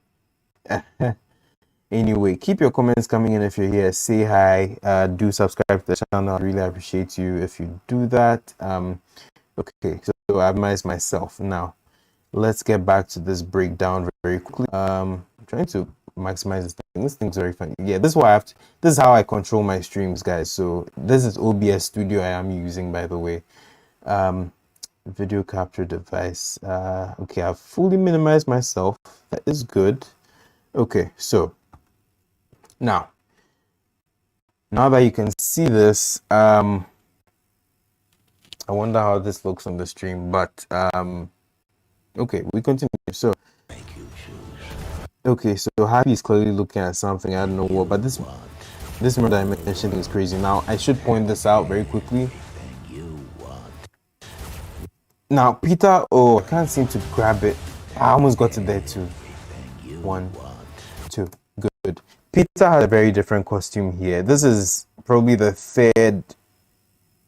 Anyway, keep your comments coming in if you're here. Say hi. Do subscribe to the channel. I really appreciate you if you do that. Okay, so I minimized myself. Now, let's get back to this breakdown very quickly. I'm trying to maximize this thing. This thing's very funny. Yeah, this is why this is how I control my streams, guys. So this is OBS Studio I am using, by the way. Video capture device. Okay, I've fully minimized myself. That is good. Okay, so now that you can see this, I wonder how this looks on the stream, but okay, we continue. So Okay, so Happy is clearly looking at something. I don't know what, but this mirror dimension thing is crazy. Now, I should point this out very quickly. Now, Peter, oh, I can't seem to grab it. I almost got it there too. 1, 2, good. Peter has a very different costume here. This is probably the third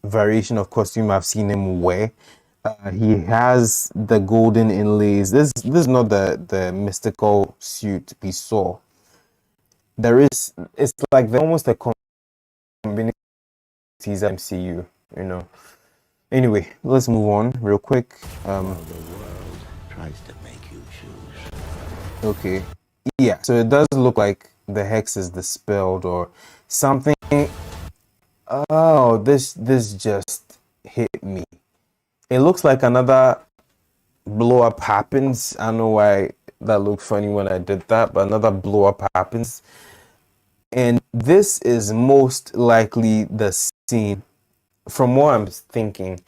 variation of costume I've seen him wear. He has the golden inlays. This is not the mystical suit we saw. It's like almost a combination of MCU, you know. Anyway, let's move on real quick. The world tries to make you choose. Okay, yeah. So it does look like the hex is dispelled or something. Oh, this just hit me. It looks like another blow up happens. I don't know why that looked funny when I did that, but another blow up happens. And this is most likely the scene, from what I'm thinking,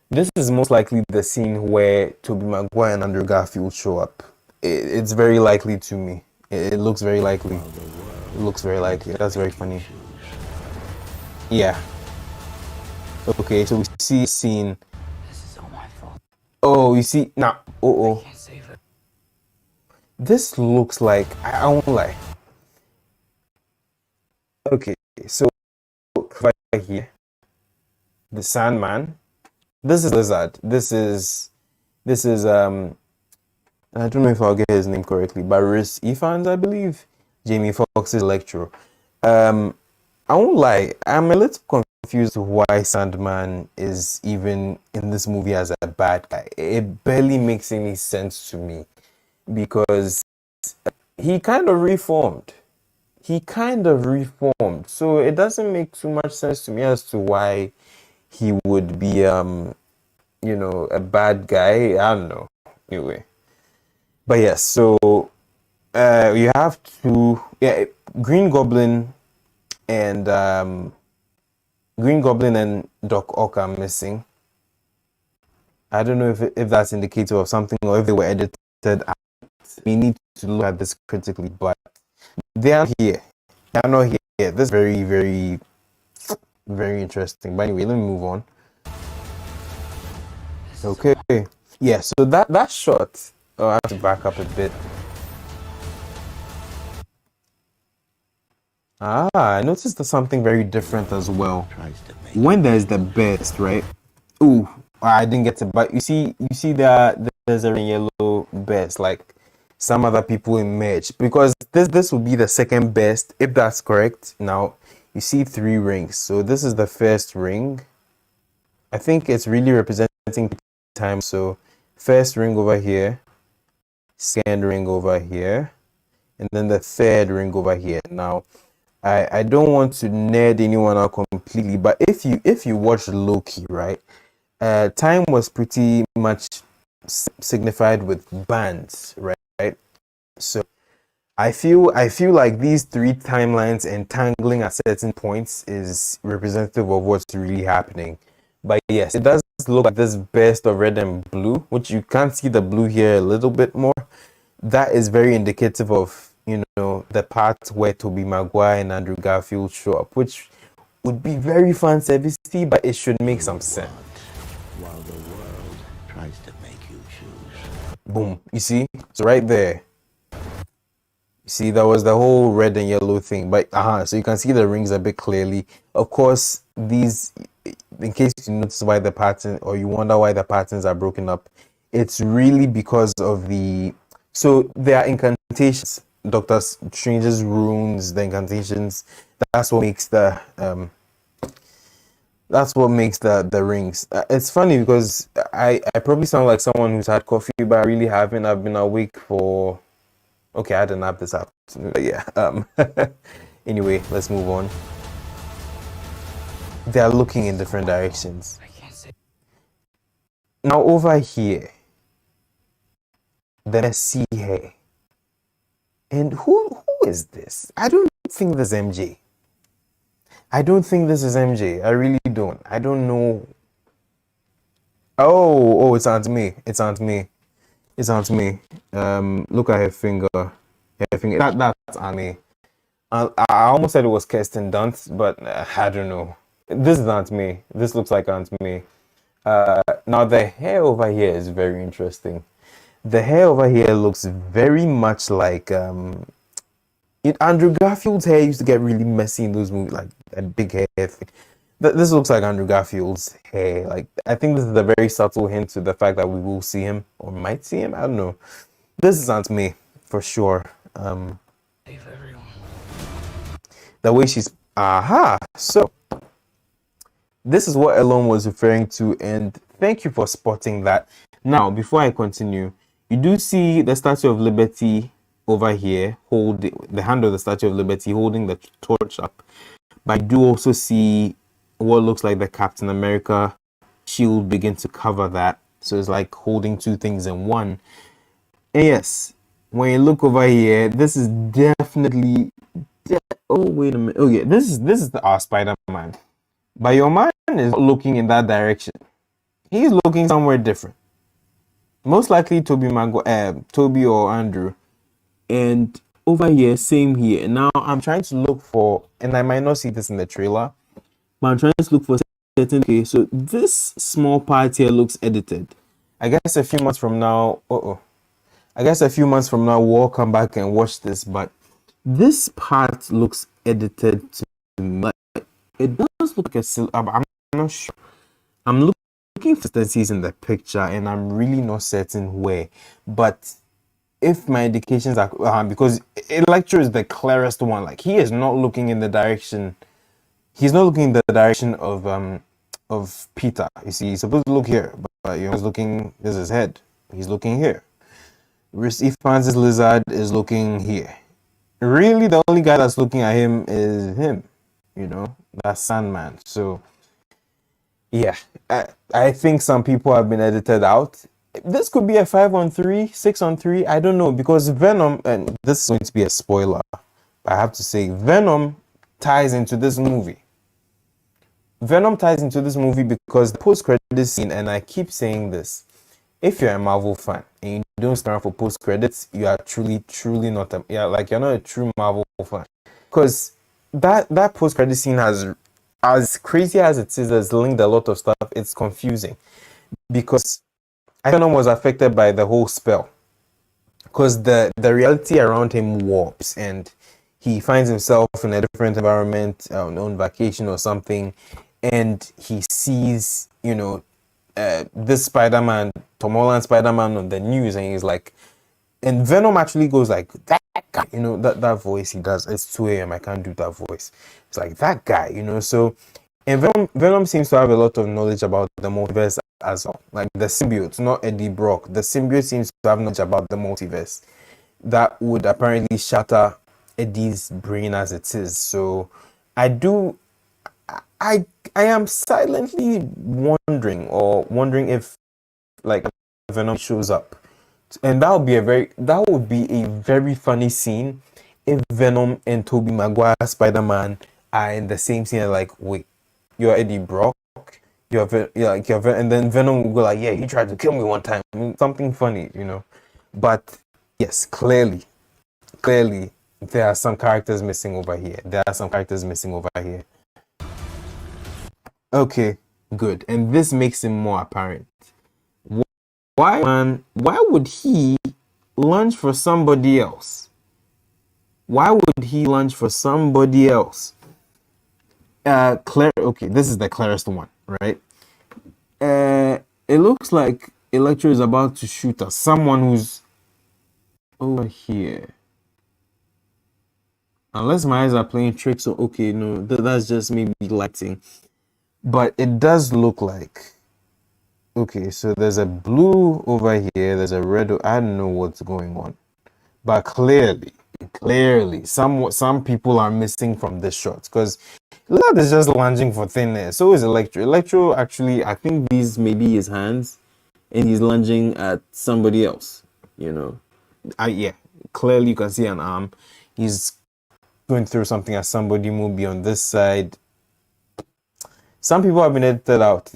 this is most likely the scene where Tobey Maguire and Andrew Garfield show up. It's very likely to me. It looks very likely. It looks very likely. That's very funny. Yeah. Okay, so we see a scene. This is all my fault. Oh, you see now. I can't save her. This looks like I won't lie. Okay, so right here, the Sandman. This is Lizard. This is I don't know if I'll get his name correctly, but Rhys Ifans, I believe. Jamie Foxx's Electro. I won't lie, I'm a little confused why Sandman is even in this movie as a bad guy. It barely makes any sense to me because he kind of reformed. So it doesn't make too much sense to me as to why he would be a bad guy. I don't know. Anyway. But yes, so you have to Green Goblin and Doc Ock are missing. I don't know if that's indicative of something or if they were edited out. We need to look at this critically, but they are here. They are not here. This is very, very, very interesting. But anyway, let me move on. Okay. Yeah, so that shot, oh, I have to back up a bit. I noticed there's something very different as well. When there's the best, right? Ooh, I didn't get to, but you see that there's a yellow best, like some other people emerge because this will be the second best if that's correct. Now you see 3 rings, so this is the first ring. I think it's really representing time. So first ring over here, second ring over here, and then the third ring over here. Now I don't want to nerd anyone out completely, but if you watch Loki, right, time was pretty much signified with bands, right? So I feel like these 3 timelines entangling at certain points is representative of what's really happening. But yes, it does look like this burst of red and blue, which you can't see the blue here a little bit more. That is very indicative of the part where Tobey Maguire and Andrew Garfield show up, which would be very fan servicey, but it should make some sense. While the world tries to make you choose. Boom. You see? So right there. You see, that was the whole red and yellow thing. But so you can see the rings a bit clearly. Of course, these, in case you notice why the pattern, or you wonder why the patterns are broken up, it's really because of so there are incantations. Doctor Strange's runes, the incantations. That's what makes the rings. It's funny because I probably sound like someone who's had coffee, but I really haven't. I've been awake for. Okay, I had a nap this afternoon. But yeah. Anyway, let's move on. They are looking in different directions. I can't say. Now over here, then I see her. And who is this? I don't think this is MJ. I don't think this is MJ. I really don't. I don't know. Oh, it's Aunt May. It's Aunt May. Look at her finger. I think that's anime. I almost said it was Kirsten Dunst, but I don't know. This is Aunt May. This looks like Aunt May. Now the hair over here is very interesting. The hair over here looks very much like Andrew Garfield's hair used to get really messy in those movies, like a big hair thing. This looks like Andrew Garfield's hair. Like I think this is a very subtle hint to the fact that we will see him or might see him. I don't know. This is Aunt May for sure. The way she's so this is what Elon was referring to, and thank you for spotting that. Now, before I continue, you do see the Statue of Liberty over here, holding the hand of the Statue of Liberty holding the torch up. But I do also see what looks like the Captain America shield begin to cover that. So it's like holding two things in one. And yes, when you look over here, this is definitely oh wait a minute. Oh yeah, this is our Spider-Man. But your man is not looking in that direction. He's looking somewhere different. Most likely Toby or Andrew. And over here, same here. Now I'm trying to look for, and I might not see this in the trailer, but I'm trying to look for certain. Okay, so this small part here looks edited. I guess a few months from now, I guess a few months from now we'll come back and watch this, but this part looks edited to me. It does look like I'm not sure. I'm looking for consistencies in the picture, and I'm really not certain where. But if my indications are because Electro is the clearest one. Like he is not looking in the direction. He's not looking in the direction of Peter. You see, he's supposed to look here, but he's looking. This is his head. He's looking here. If Francis Lizard is looking here. Really, the only guy that's looking at him is him. You know, that's Sandman. So, yeah, I think some people have been edited out. This could be a 5-on-3, 6-on-3. I don't know, because Venom, and this is going to be a spoiler, but I have to say, Venom ties into this movie. Venom ties into this movie because the post-credits scene, and I keep saying this, if you're a Marvel fan and you don't stand for post-credits, you are truly not you're not a true Marvel fan. Because that post-credit scene has, as crazy as it is, has linked a lot of stuff. It's confusing because Venom was affected by the whole spell, because the reality around him warps and he finds himself in a different environment, on vacation or something, and he sees, this Spider-Man, Tom Holland Spider-Man on the news, and he's like, and Venom actually goes like, that guy, that voice he does, it's 2 a.m, I can't do that voice. It's like, that guy, so, and Venom seems to have a lot of knowledge about the multiverse as well. Like the symbiote, not Eddie Brock. The symbiote seems to have knowledge about the multiverse that would apparently shatter Eddie's brain as it is. So I am silently wondering if like Venom shows up, and that would be a very funny scene if Venom and Tobey Maguire Spider-Man are in the same scene. Like, wait, you're Eddie Brock, and then Venom will go like, yeah, he tried to kill me one time. I mean, something funny, But yes, clearly, there are some characters missing over here. Okay, good. And this makes him more apparent. Why would he lunge for somebody else? Okay, this is the clearest one, right? It looks like Electro is about to shoot at someone who's over here. Unless my eyes are playing tricks, so okay, no, that's just maybe lighting. But it does look like, okay, so there's a blue over here, there's a red, I don't know what's going on. But clearly, some people are missing from this shot, because Lad is just lunging for thin air. So is Electro. Electro actually, I think these may be his hands, and he's lunging at somebody else. Yeah, clearly you can see an arm. He's going through something as somebody maybe on this side. Some people have been edited out.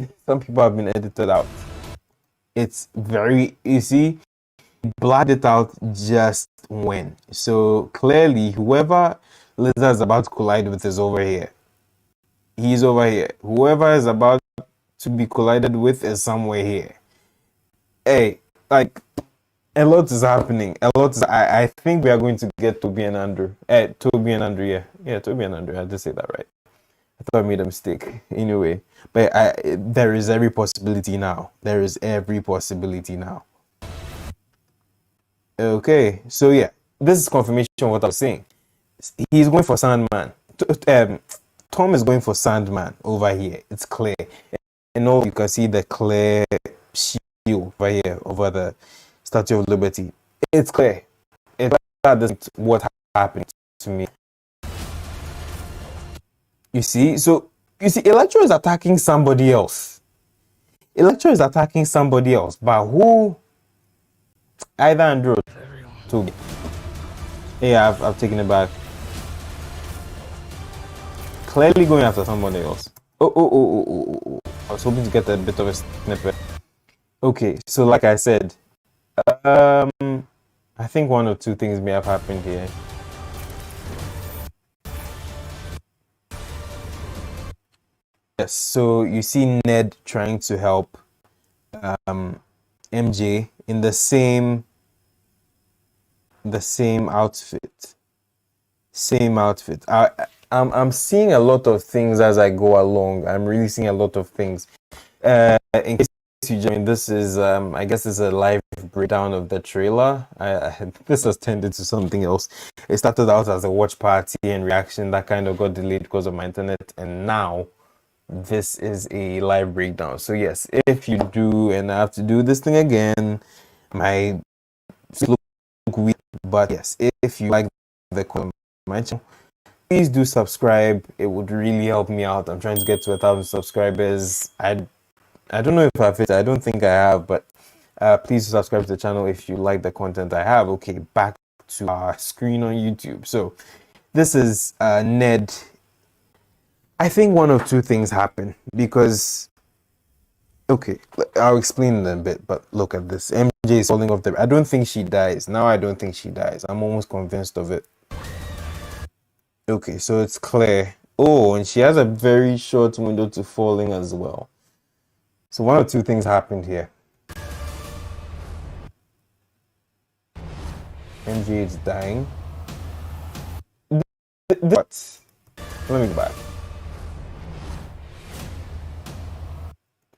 It's very easy. blacked it out just when. So clearly, whoever Lizard's about to collide with is over here. He's over here. Whoever is about to be collided with is somewhere here. Hey, like, a lot is happening. A lot is. I think we are going to get Toby and Andrew. Toby and Andrew. Yeah, Toby and Andrew. I did say that right. I thought I made a mistake. Anyway, but there is every possibility now. There is every possibility now. Okay, so yeah, this is confirmation of what I was saying. He's going for Sandman. Tom is going for Sandman over here. It's clear. And all you can see the clear shield over here over the Statue of Liberty. It's clear. That isn't what happened to me. You see, Electro is attacking somebody else. Electro is attacking somebody else, but who? Either Andrew or Toby. Yeah, I've taken it back. Clearly going after somebody else. Oh. I was hoping to get a bit of a snippet. Okay, so like I said, I think one or two things may have happened here. Yes, so you see Ned trying to help MJ in the same outfit. Same outfit. I'm seeing a lot of things as I go along. I'm really seeing a lot of things. In case you join, this is I guess it's a live breakdown of the trailer. This has turned into something else. It started out as a watch party and reaction that kind of got delayed because of my internet, and now this is a live breakdown. So yes, if you do, and I have to do this thing again, my look weird, but yes, if you like the content, my channel, please do subscribe. It would really help me out. I'm trying to get to 1,000 subscribers. I don't know if I've hit it. I don't think I have, but please subscribe to the channel if you like the content I have. Okay, back to our screen on YouTube. So this is Ned. I think one of two things happen because, okay, I'll explain in a bit, but look at this. MJ is falling off the... I don't think she dies. Now I don't think she dies. I'm almost convinced of it. Okay, so it's clear. Oh, and she has a very short window to falling as well. So one of two things happened here. MJ is dying. What? Let me go back.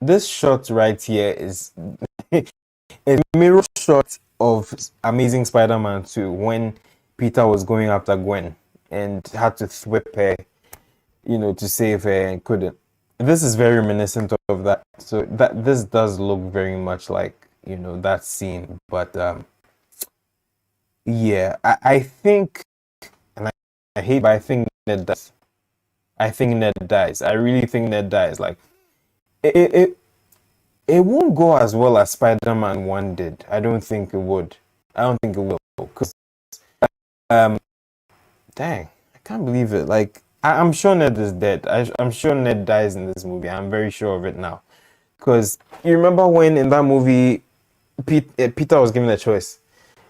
This shot right here is a mirror shot of Amazing Spider-Man 2 when Peter was going after Gwen and had to whip her, to save her and couldn't. This is very reminiscent of that. So this does look very much like, that scene. But yeah, I think, and I hate, but I think Ned dies. I think Ned dies. I really think Ned dies. Like, it won't go as well as Spider-Man 1 did. I don't think it would. I don't think it will. Because, dang, I can't believe it. Like, I'm sure Ned is dead. I'm sure Ned dies in this movie. I'm very sure of it now. Because you remember when in that movie, Peter was given a choice.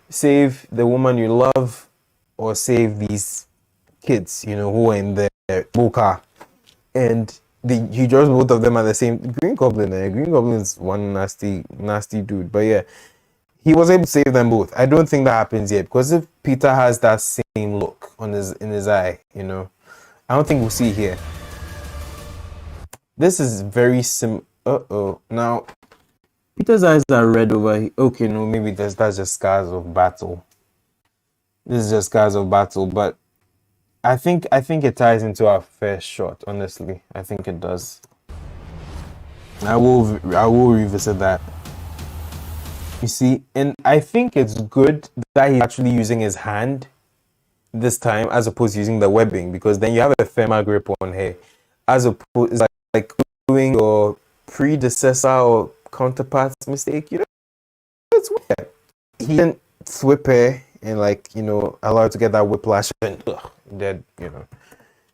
Save the woman you love or save these kids, who are in their car. And he judged both of them at the same. Green Goblin is one nasty dude, but yeah, he was able to save them both. I don't think that happens yet, because if Peter has that same look in his eye, I don't think we'll see here. This is very now Peter's eyes are red over here. Okay, no, maybe that's just scars of battle. This is just scars of battle, but I think it ties into our first shot, honestly. I think it does. I will revisit that. You see, and I think it's good that he's actually using his hand this time as opposed to using the webbing, because then you have a firmer grip on her. As opposed, it's like doing your predecessor or counterpart's mistake. It's weird. He didn't whip her and allow her to get that whiplash and dead,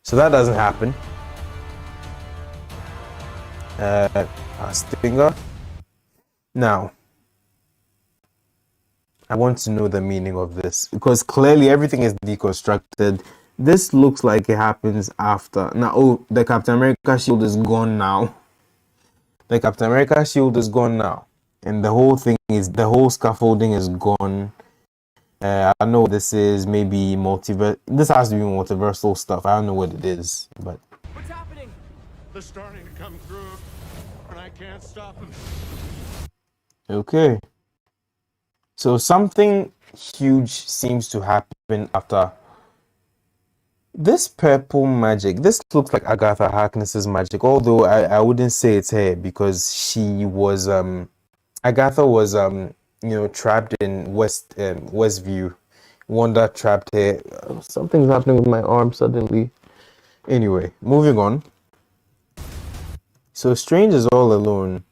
So that doesn't happen. Stinger. Now, I want to know the meaning of this because clearly everything is deconstructed. This looks like it happens after. Now, oh, the Captain America shield is gone now. The Captain America shield is gone now. And the whole scaffolding is gone. I know this is maybe multiverse. This has to be multiversal stuff. I don't know what it is, but. What's happening? They're starting to come through, and I can't stop them. Okay. So something huge seems to happen after this purple magic. This looks like Agatha Harkness's magic, although I wouldn't say it's her because she was Agatha was trapped in Westview. Wanda trapped her. Something's happening with my arm suddenly. Anyway, moving on. So Strange is all alone.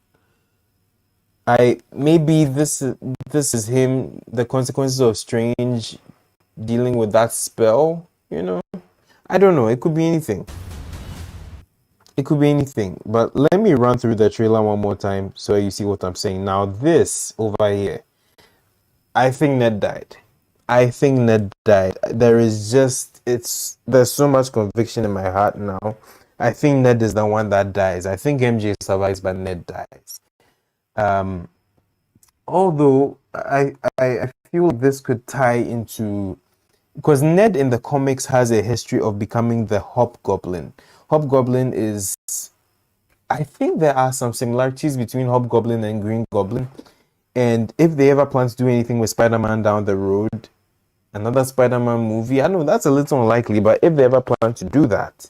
Maybe this is him, the consequences of Strange dealing with that spell, I don't know, it could be anything. It could be anything, but let me run through the trailer one more time so you see what I'm saying. Now this over here, I think Ned died. There's so much conviction in my heart now. I think Ned is the one that dies. I think MJ survives, but Ned dies. Although I feel like this could tie into, because Ned in the comics has a history of becoming the Hobgoblin. Hobgoblin is, I think there are some similarities between Hobgoblin and Green Goblin. And if they ever plan to do anything with Spider-Man down the road, another Spider-Man movie, I know that's a little unlikely, but if they ever plan to do that,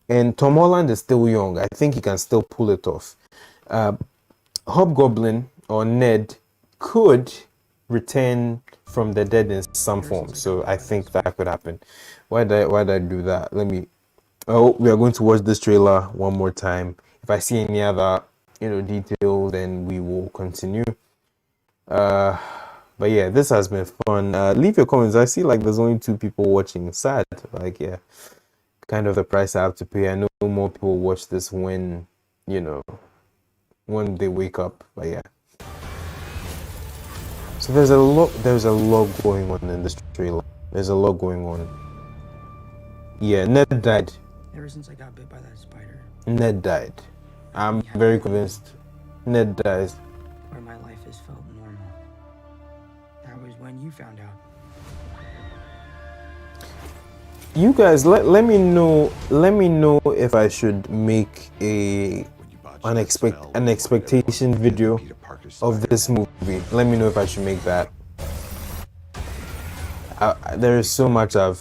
and Tom Holland is still young, I think he can still pull it off. Hobgoblin or Ned could return from the dead in some form, so I think that could happen. Why did I do that? We are going to watch this trailer one more time. If I see any other details, then we will continue. But yeah, this has been fun. Leave your comments. I see like there's only 2 people watching. Sad. Yeah, kind of the price I have to pay. I know more people watch this when they wake up. But yeah. So there's a lot going on in this trailer. There's a lot going on. Yeah, Ned died. Ever since I got bit by that spider. Ned died. I'm very convinced. Ned dies. Where my life has felt normal. That was when you found out. You guys, let me know if I should make an expectation video of this movie. Let me know if I should make that. There is so much I've.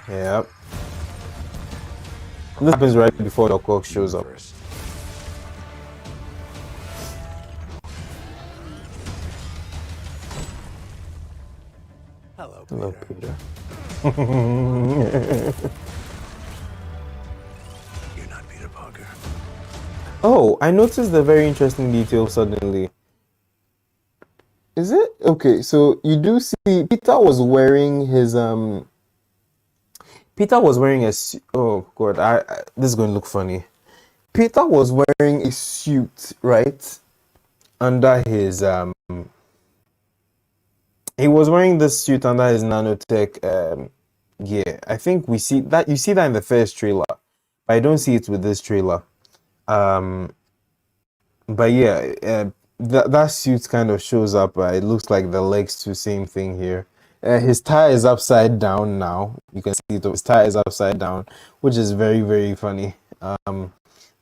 Yep. This happens right before the clock shows up. Hello, Peter. You're not Peter Parker. Oh, I noticed a very interesting detail suddenly. Is it? Okay, so you do see Peter was wearing his Peter was wearing a oh god, this is going to look funny. Peter was wearing a suit, right? Under his he was wearing this suit under his nanotech gear. I think you see that in the first trailer, but I don't see it with this trailer. But yeah, that suit kind of shows up. It looks like the legs too, same thing here. His tie is upside down now. You can see it. His tie is upside down, which is very, very funny. But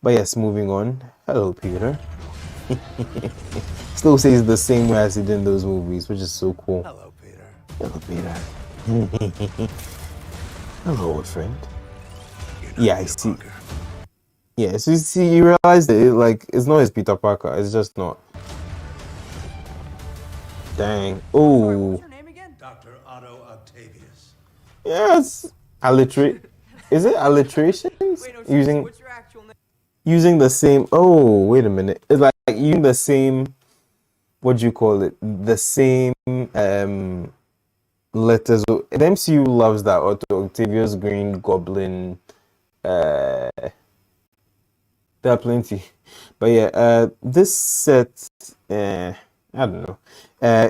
yes, moving on. Hello, Peter. Still says the same way as he did in those movies, which is so cool. Hello, Peter. Hello, Peter. Hello, old friend. Yeah, I see. Parker. Yeah, so you see, you realize that it's not his Peter Parker. It's just not. Dang. Oh. What's your name again? Dr. Otto Octavius. Yes. Is it alliterations? Wait, no, seriously, what's your actual name? Using the same. Oh, wait a minute. It's like using the same. What do you call it? The same letters. The MCU loves that. Otto Octavius, Green Goblin. There are plenty, but yeah. This set. I I don't know.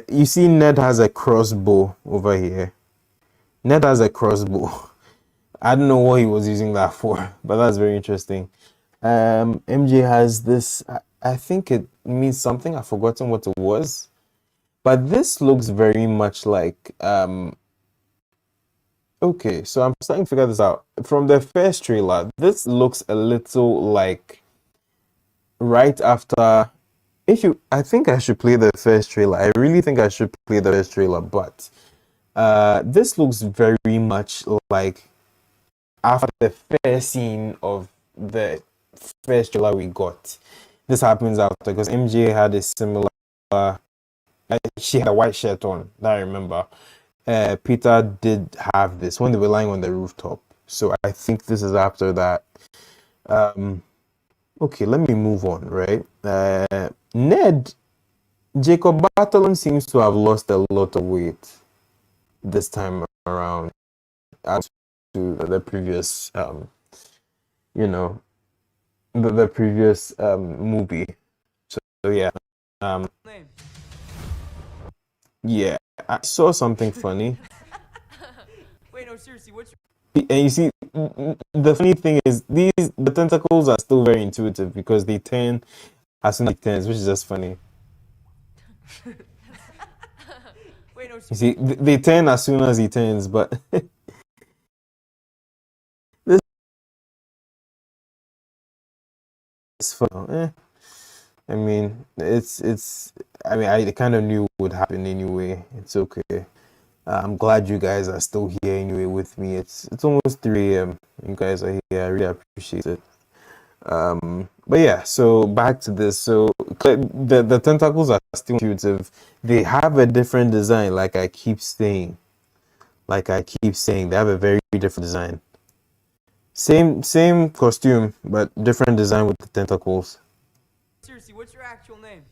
You see, Ned has a crossbow over here. Ned has a crossbow. I don't know what he was using that for, but that's very interesting. MJ has this. I think it means something. I've forgotten what it was, but this looks very much like. Okay, so I'm starting to figure this out. From the first trailer, this looks a little like right after. If you, I think I should play the first trailer. I really think I should play the first trailer, but this looks very much like after the first scene of the first trailer we got. This happens after because MJ had a similar. She had a white shirt on. That I remember. Peter did have this when they were lying on the rooftop. So I think this is after that. Okay, let me move on. Right, Ned. Jacob Bartolom seems to have lost a lot of weight this time around as to the previous you know the previous movie. So yeah. Yeah, I saw something funny. Wait, no, seriously, what's And you see, the funny thing is the tentacles are still very intuitive because they turn as soon as it turns, which is just funny. Wait, no, You see, they turn as soon as he turns, but this is fun. I mean, it's. I mean, I kind of knew it would happen anyway. It's okay. I'm glad you guys are still here anyway with me. It's almost 3 a.m. You guys are here. I really appreciate it. But yeah, so back to this. So the tentacles are still intuitive. They have a different design, like I keep saying. Like I keep saying, they have a very different design. Same costume, but different design with the tentacles. seriously, what's your actual name?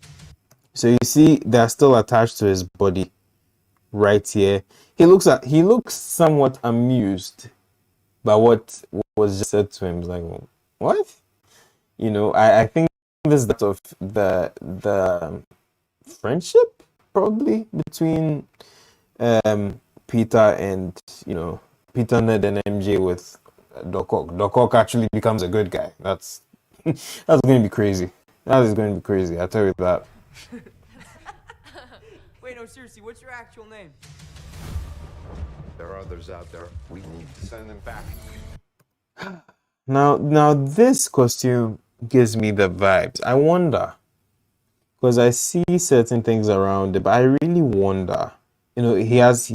So you see, they're still attached to his body, right here. He looks somewhat amused by what was just said to him. He's like, what? You know, I think this is that of the friendship probably between Peter and Peter, Ned, and MJ with Doc Ock. Doc Ock actually becomes a good guy. That's that's going to be crazy. That is going to be crazy. I tell you that. Wait, no, seriously, what's your actual name? There are others out there. We need to send them back. Now this costume gives me the vibes. I wonder, because I see certain things around it, but I really wonder. You know, he has.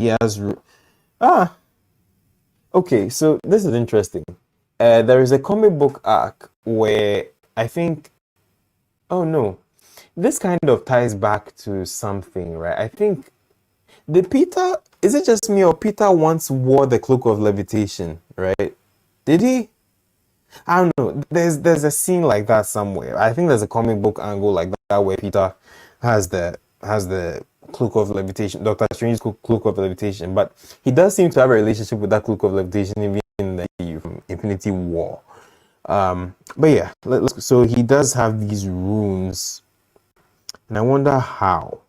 Okay, so this is interesting. There is a comic book arc where I think. Oh no, this kind of ties back to something, right? I think did Peter. Is it just me or Peter once wore the cloak of levitation, right? Did he? I don't know. There's a scene like that somewhere. I think there's a comic book angle like that where Peter has the cloak of levitation, Doctor Strange's cloak of levitation, but he does seem to have a relationship with that cloak of levitation even in the from Infinity War. But yeah, so he does have these runes, and I wonder how.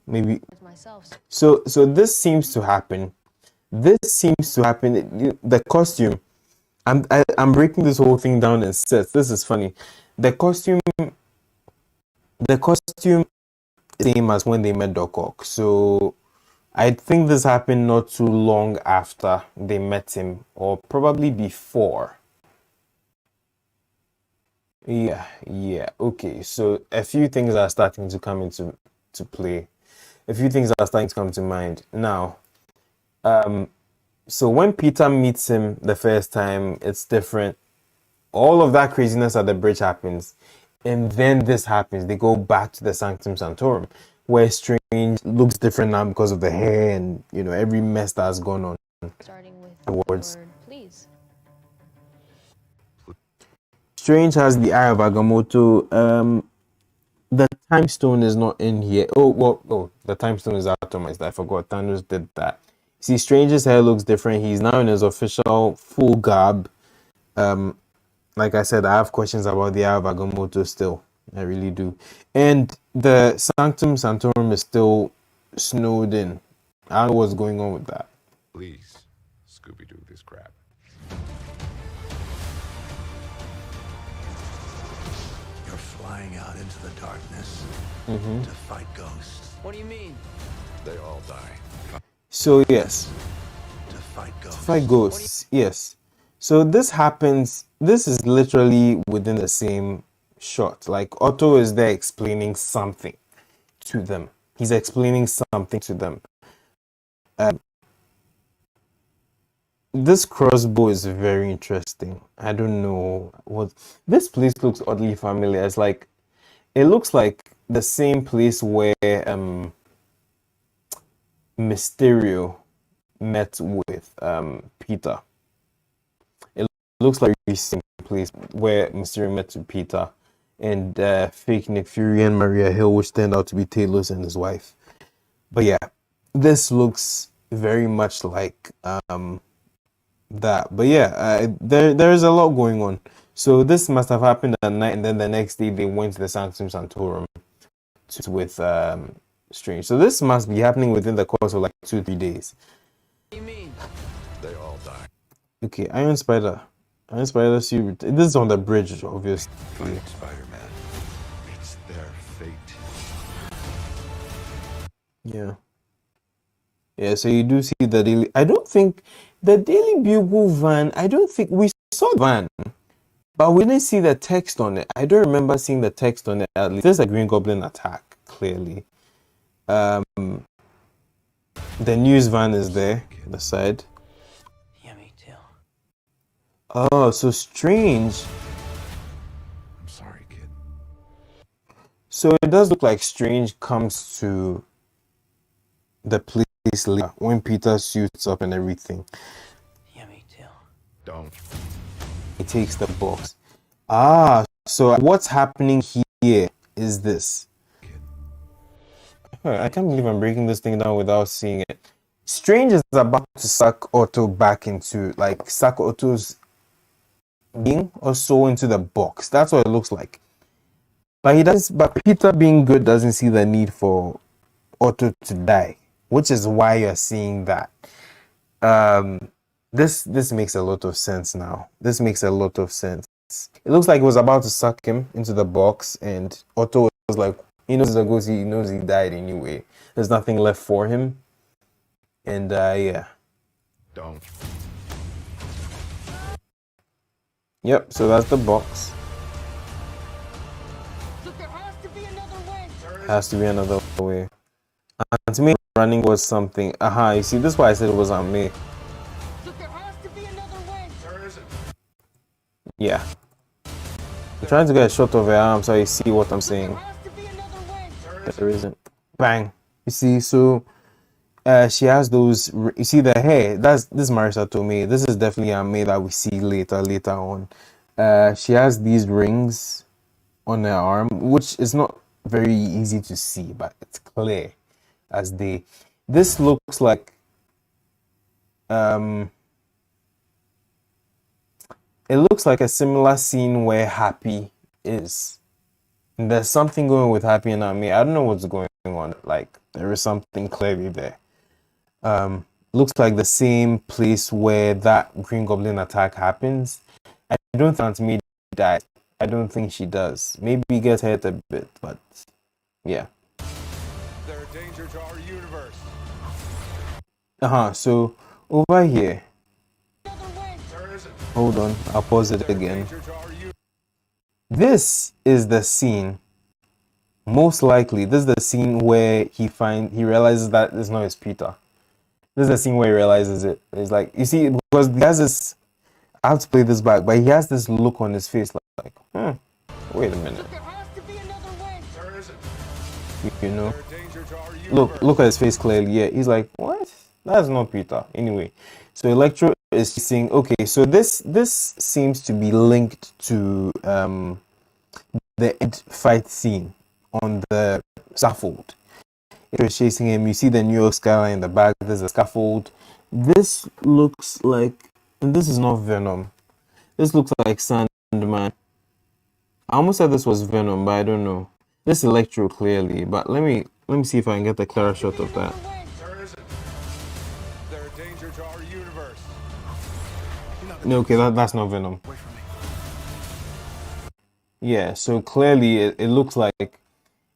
Maybe. Myself. So this seems to happen. The costume. I'm breaking this whole thing down in sets. This is funny. The costume same as when they met Doc Ock. So I think this happened not too long after they met him, or probably before. Yeah. Okay. So a few things are starting to come into play. A few things are starting to come to mind now. So when Peter meets him the first time, it's different. All of that craziness at the bridge happens, and then this happens. They go back to the Sanctum Sanctorum, where Strange looks different now because of the hair and every mess that has gone on. Starting with Awards. the word please. Strange has the Eye of Agamotto. The time stone is not in here. The time stone is atomized. I forgot. Thanos did that. See, Strange's hair looks different. He's now in his official full garb. Like I said, I have questions about the Eye of Agamotto still. I really do. And the Sanctum Sanctorum is still snowed in. I don't know what's going on with that. Please, Scooby-Doo this crap. You're flying out into the darkness to fight ghosts. What do you mean? They all die. So yes, To fight ghosts. fight ghosts. Yes. So this happens. This is literally within the same shot. Like Otto is there explaining something to them. He's explaining something to them. This crossbow is very interesting. I don't know what this place looks oddly familiar. It's like it looks like the same place where Mysterio met with Peter. It looks like the same place where Mysterio met with Peter and fake Nick Fury and Maria Hill, which turned out to be Talos and his wife. But yeah, this looks very much like that. But yeah, there's a lot going on. So this must have happened at night, and then the next day they went to the Sanctum Sanctorum with Strange. So this must be happening within the course of like 2-3 days. What do you mean? They all die. Okay, Iron Spider. Iron Spider suit. This is on the bridge, obviously. Fighting Spider-Man. It's their fate. Yeah. Yeah, so you do see the daily. I don't think the Daily Bugle van. I don't think we saw the van, but we didn't see the text on it. I don't remember seeing the text on it. At least there's a Green Goblin attack clearly. The news van is there on the side. Yeah, me too. Oh, so Strange. I'm sorry, kid. So it does look like Strange comes to the place later when Peter suits up and everything. Yeah, me too. Don't. He takes the box. Ah, so what's happening here is this. I can't believe I'm breaking this thing down without seeing it. Strange is about to suck Otto back into, like, suck Otto's being or so into the box. That's what it looks like. But he doesn't. But Peter, being good, doesn't see the need for Otto to die, which is why you're seeing that. This makes a lot of sense now. This makes a lot of sense. It looks like it was about to suck him into the box, and Otto was like, he knows the ghost. He knows he died anyway. There's nothing left for him, and yeah. Don't. Yep. So that's the box. Look, there has to be another way. Has to be another way. And to me, running was something. Aha, you see, this is why I said it was on me. Look, there has to be another way. There isn't. Yeah. I'm trying to get a shot of her arm so you see what I'm saying. There has to be another way. There isn't. Bang. You see, so she has those. You see the hair. This Marissa told me. This is definitely a May that we see later on. She has these rings on her arm, which is not very easy to see, but it's clear as day. This looks like it looks like a similar scene where Happy is. And there's something going with Happy and Ami. I don't know what's going on. Like there is something clearly there. Looks like the same place where that Green Goblin attack happens. I don't think Aunt May died. I don't think she does. Maybe he gets hurt a bit, but yeah. They're a danger to our universe. So over here. There isn't. Hold on, I'll pause it again. Danger to our This is the scene. Most likely, this is the scene where he realizes that it's not his Peter. This is the scene where he realizes it. It's like, you see, because he has this. I have to play this back, but he has this look on his face like wait a minute. There has to be another way. There isn't. You know, They're a danger to our universe. look at his face clearly. Yeah, he's like, what? That's not Peter. Anyway, so Electro is saying, okay, so this seems to be linked to the end fight scene on the scaffold. It was chasing him. You see the New York skyline in the back. There's a scaffold. This looks like, and this is not Venom. This looks like Sandman. I almost said this was Venom, but I don't know. This Electro clearly, but let me see if I can get the clearer shot of that. There isn't. They're a danger to our universe. No, okay, that's not Venom. Away from me. Yeah, so clearly it looks like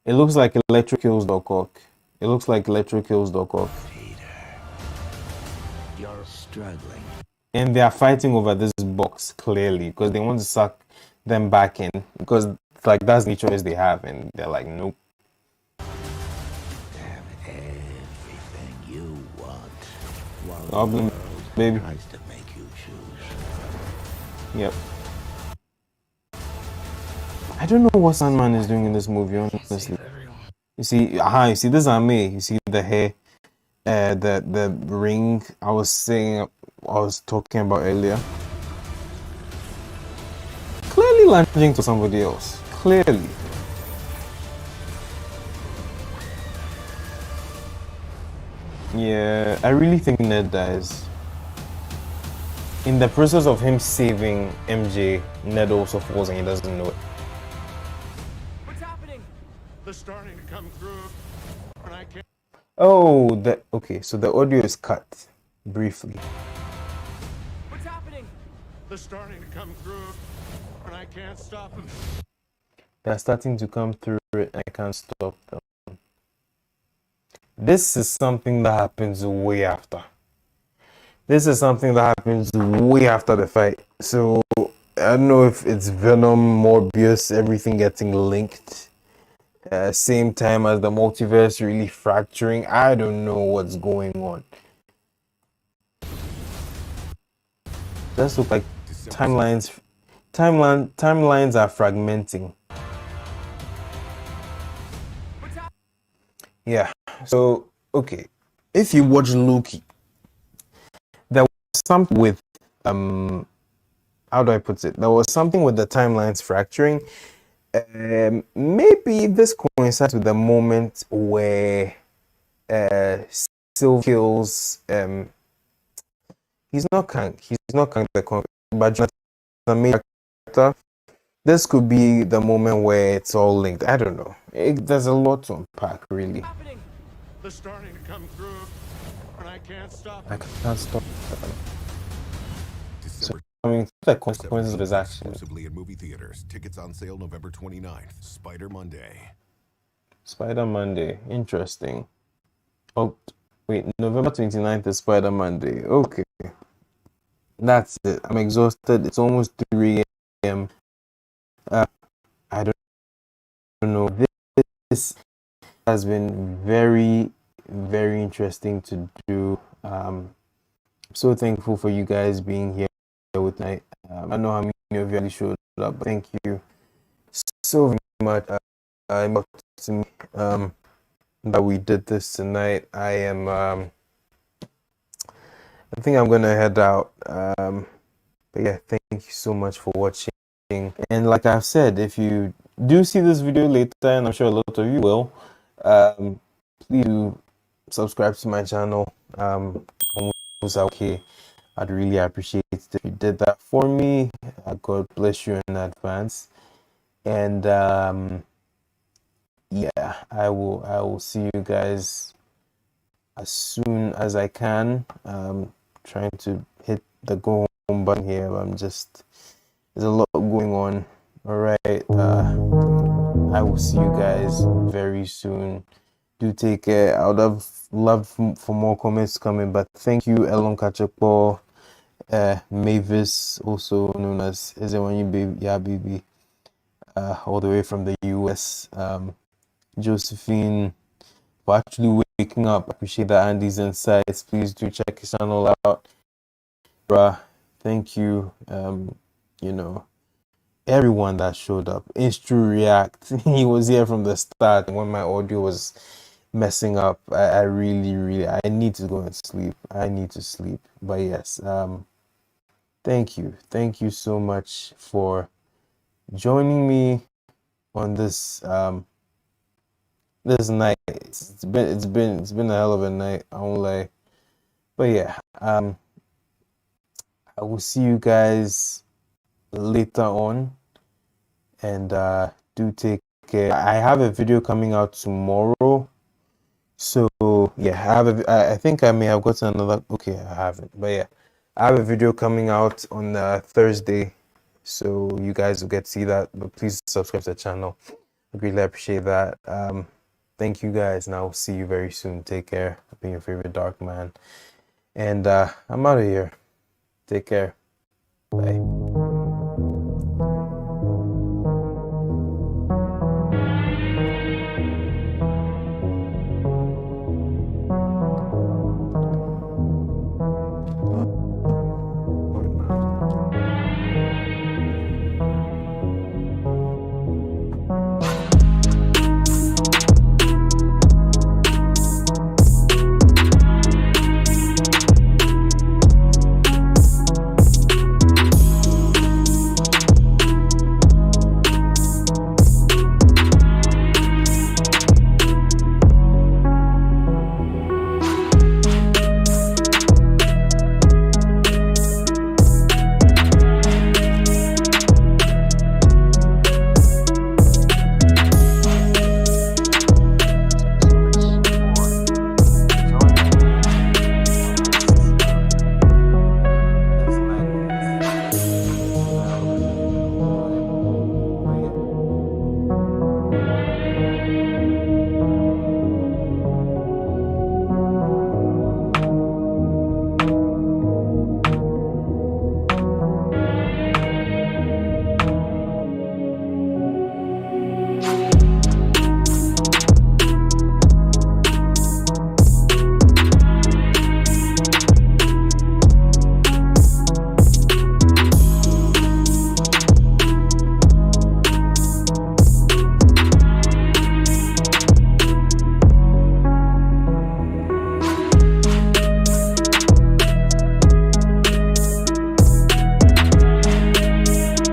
Electro kills Doc Ock. It looks like Electro kills Doc Ock. You're struggling. And they are fighting over this box clearly because they want to suck them back in because like that's the choice they have and they're like nope. Have everything you want, while the Goblin, world baby. tries to make you choose. Yep. I don't know what Sandman is doing in this movie, honestly. You see, this is me. You see the hair, the ring I was talking about earlier. Clearly lunging to somebody else. Clearly. Yeah, I really think Ned dies. In the process of him saving MJ, Ned also falls and he doesn't know it. What's happening? They're starting to come through, and I can't. Oh, okay, so the audio is cut briefly. What's happening? They're starting to come through, and I can't stop them. They're starting to come through it, I can't stop them. This is something that happens way after. This is something that happens way after the fight. So I don't know if it's Venom, Morbius, everything getting linked. Same time as the multiverse really fracturing. I don't know what's going on. Does look like timelines are fragmenting. Yeah. So okay, if you watch Loki, there was something with how do I put it? There was something with the timelines fracturing. Maybe this coincides with the moment where Sylvie kills he's not Kang the Conqueror, but Jonathan, the main character. This could be the moment where it's all linked. I don't know. There's a lot to unpack, really. They're starting to come through, and I can't stop I them. can't stop them. So, December I mean, the consequences of his actions. exclusively at movie theaters. Tickets on sale November 29th. Spider Monday. Spider Monday. Interesting. Oh, wait. November 29th is Spider Monday. Okay. That's it. I'm exhausted. It's almost 3 a.m. I don't know. This has been very, very interesting to do. I'm so thankful for you guys being here with me. I know how many of you really showed up, but thank you so very much. To me, that we did this tonight. I think I'm gonna head out. But yeah, thank you so much for watching. And like I've said, if you do see this video later, and I'm sure a lot of you will, please do subscribe to my channel. Was okay. I'd really appreciate it if you did that for me. God bless you in advance. And yeah, I will see you guys as soon as I can. Trying to hit the go home button here. There's a lot going on. All right. I will see you guys very soon. Do take care. I would have loved for more comments coming, but thank you, Elon Kpakpo, Mavis, also known as Ezewanyi Baby, yeah, baby, all the way from the US. Josephine, for actually waking up. I appreciate that. Andy's insights. Please do check his channel out. Bruh, thank you. You know, everyone that showed up. Instru React, he was here from the start when my audio was messing up. I really I need to go and sleep. I need to sleep. But yes, thank you so much for joining me on this this night. It's been a hell of a night, I won't lie. But yeah, I will see you guys later on. and do take care. I have a video coming out tomorrow. So yeah, I think I may have gotten another. Okay, I haven't, but yeah, I have a video coming out on Thursday, so you guys will get to see that. But please subscribe to the channel. I greatly appreciate that. Thank you guys, and I'll see you very soon. Take care. I've been your favorite dark man, and I'm out of here. Take care. Bye.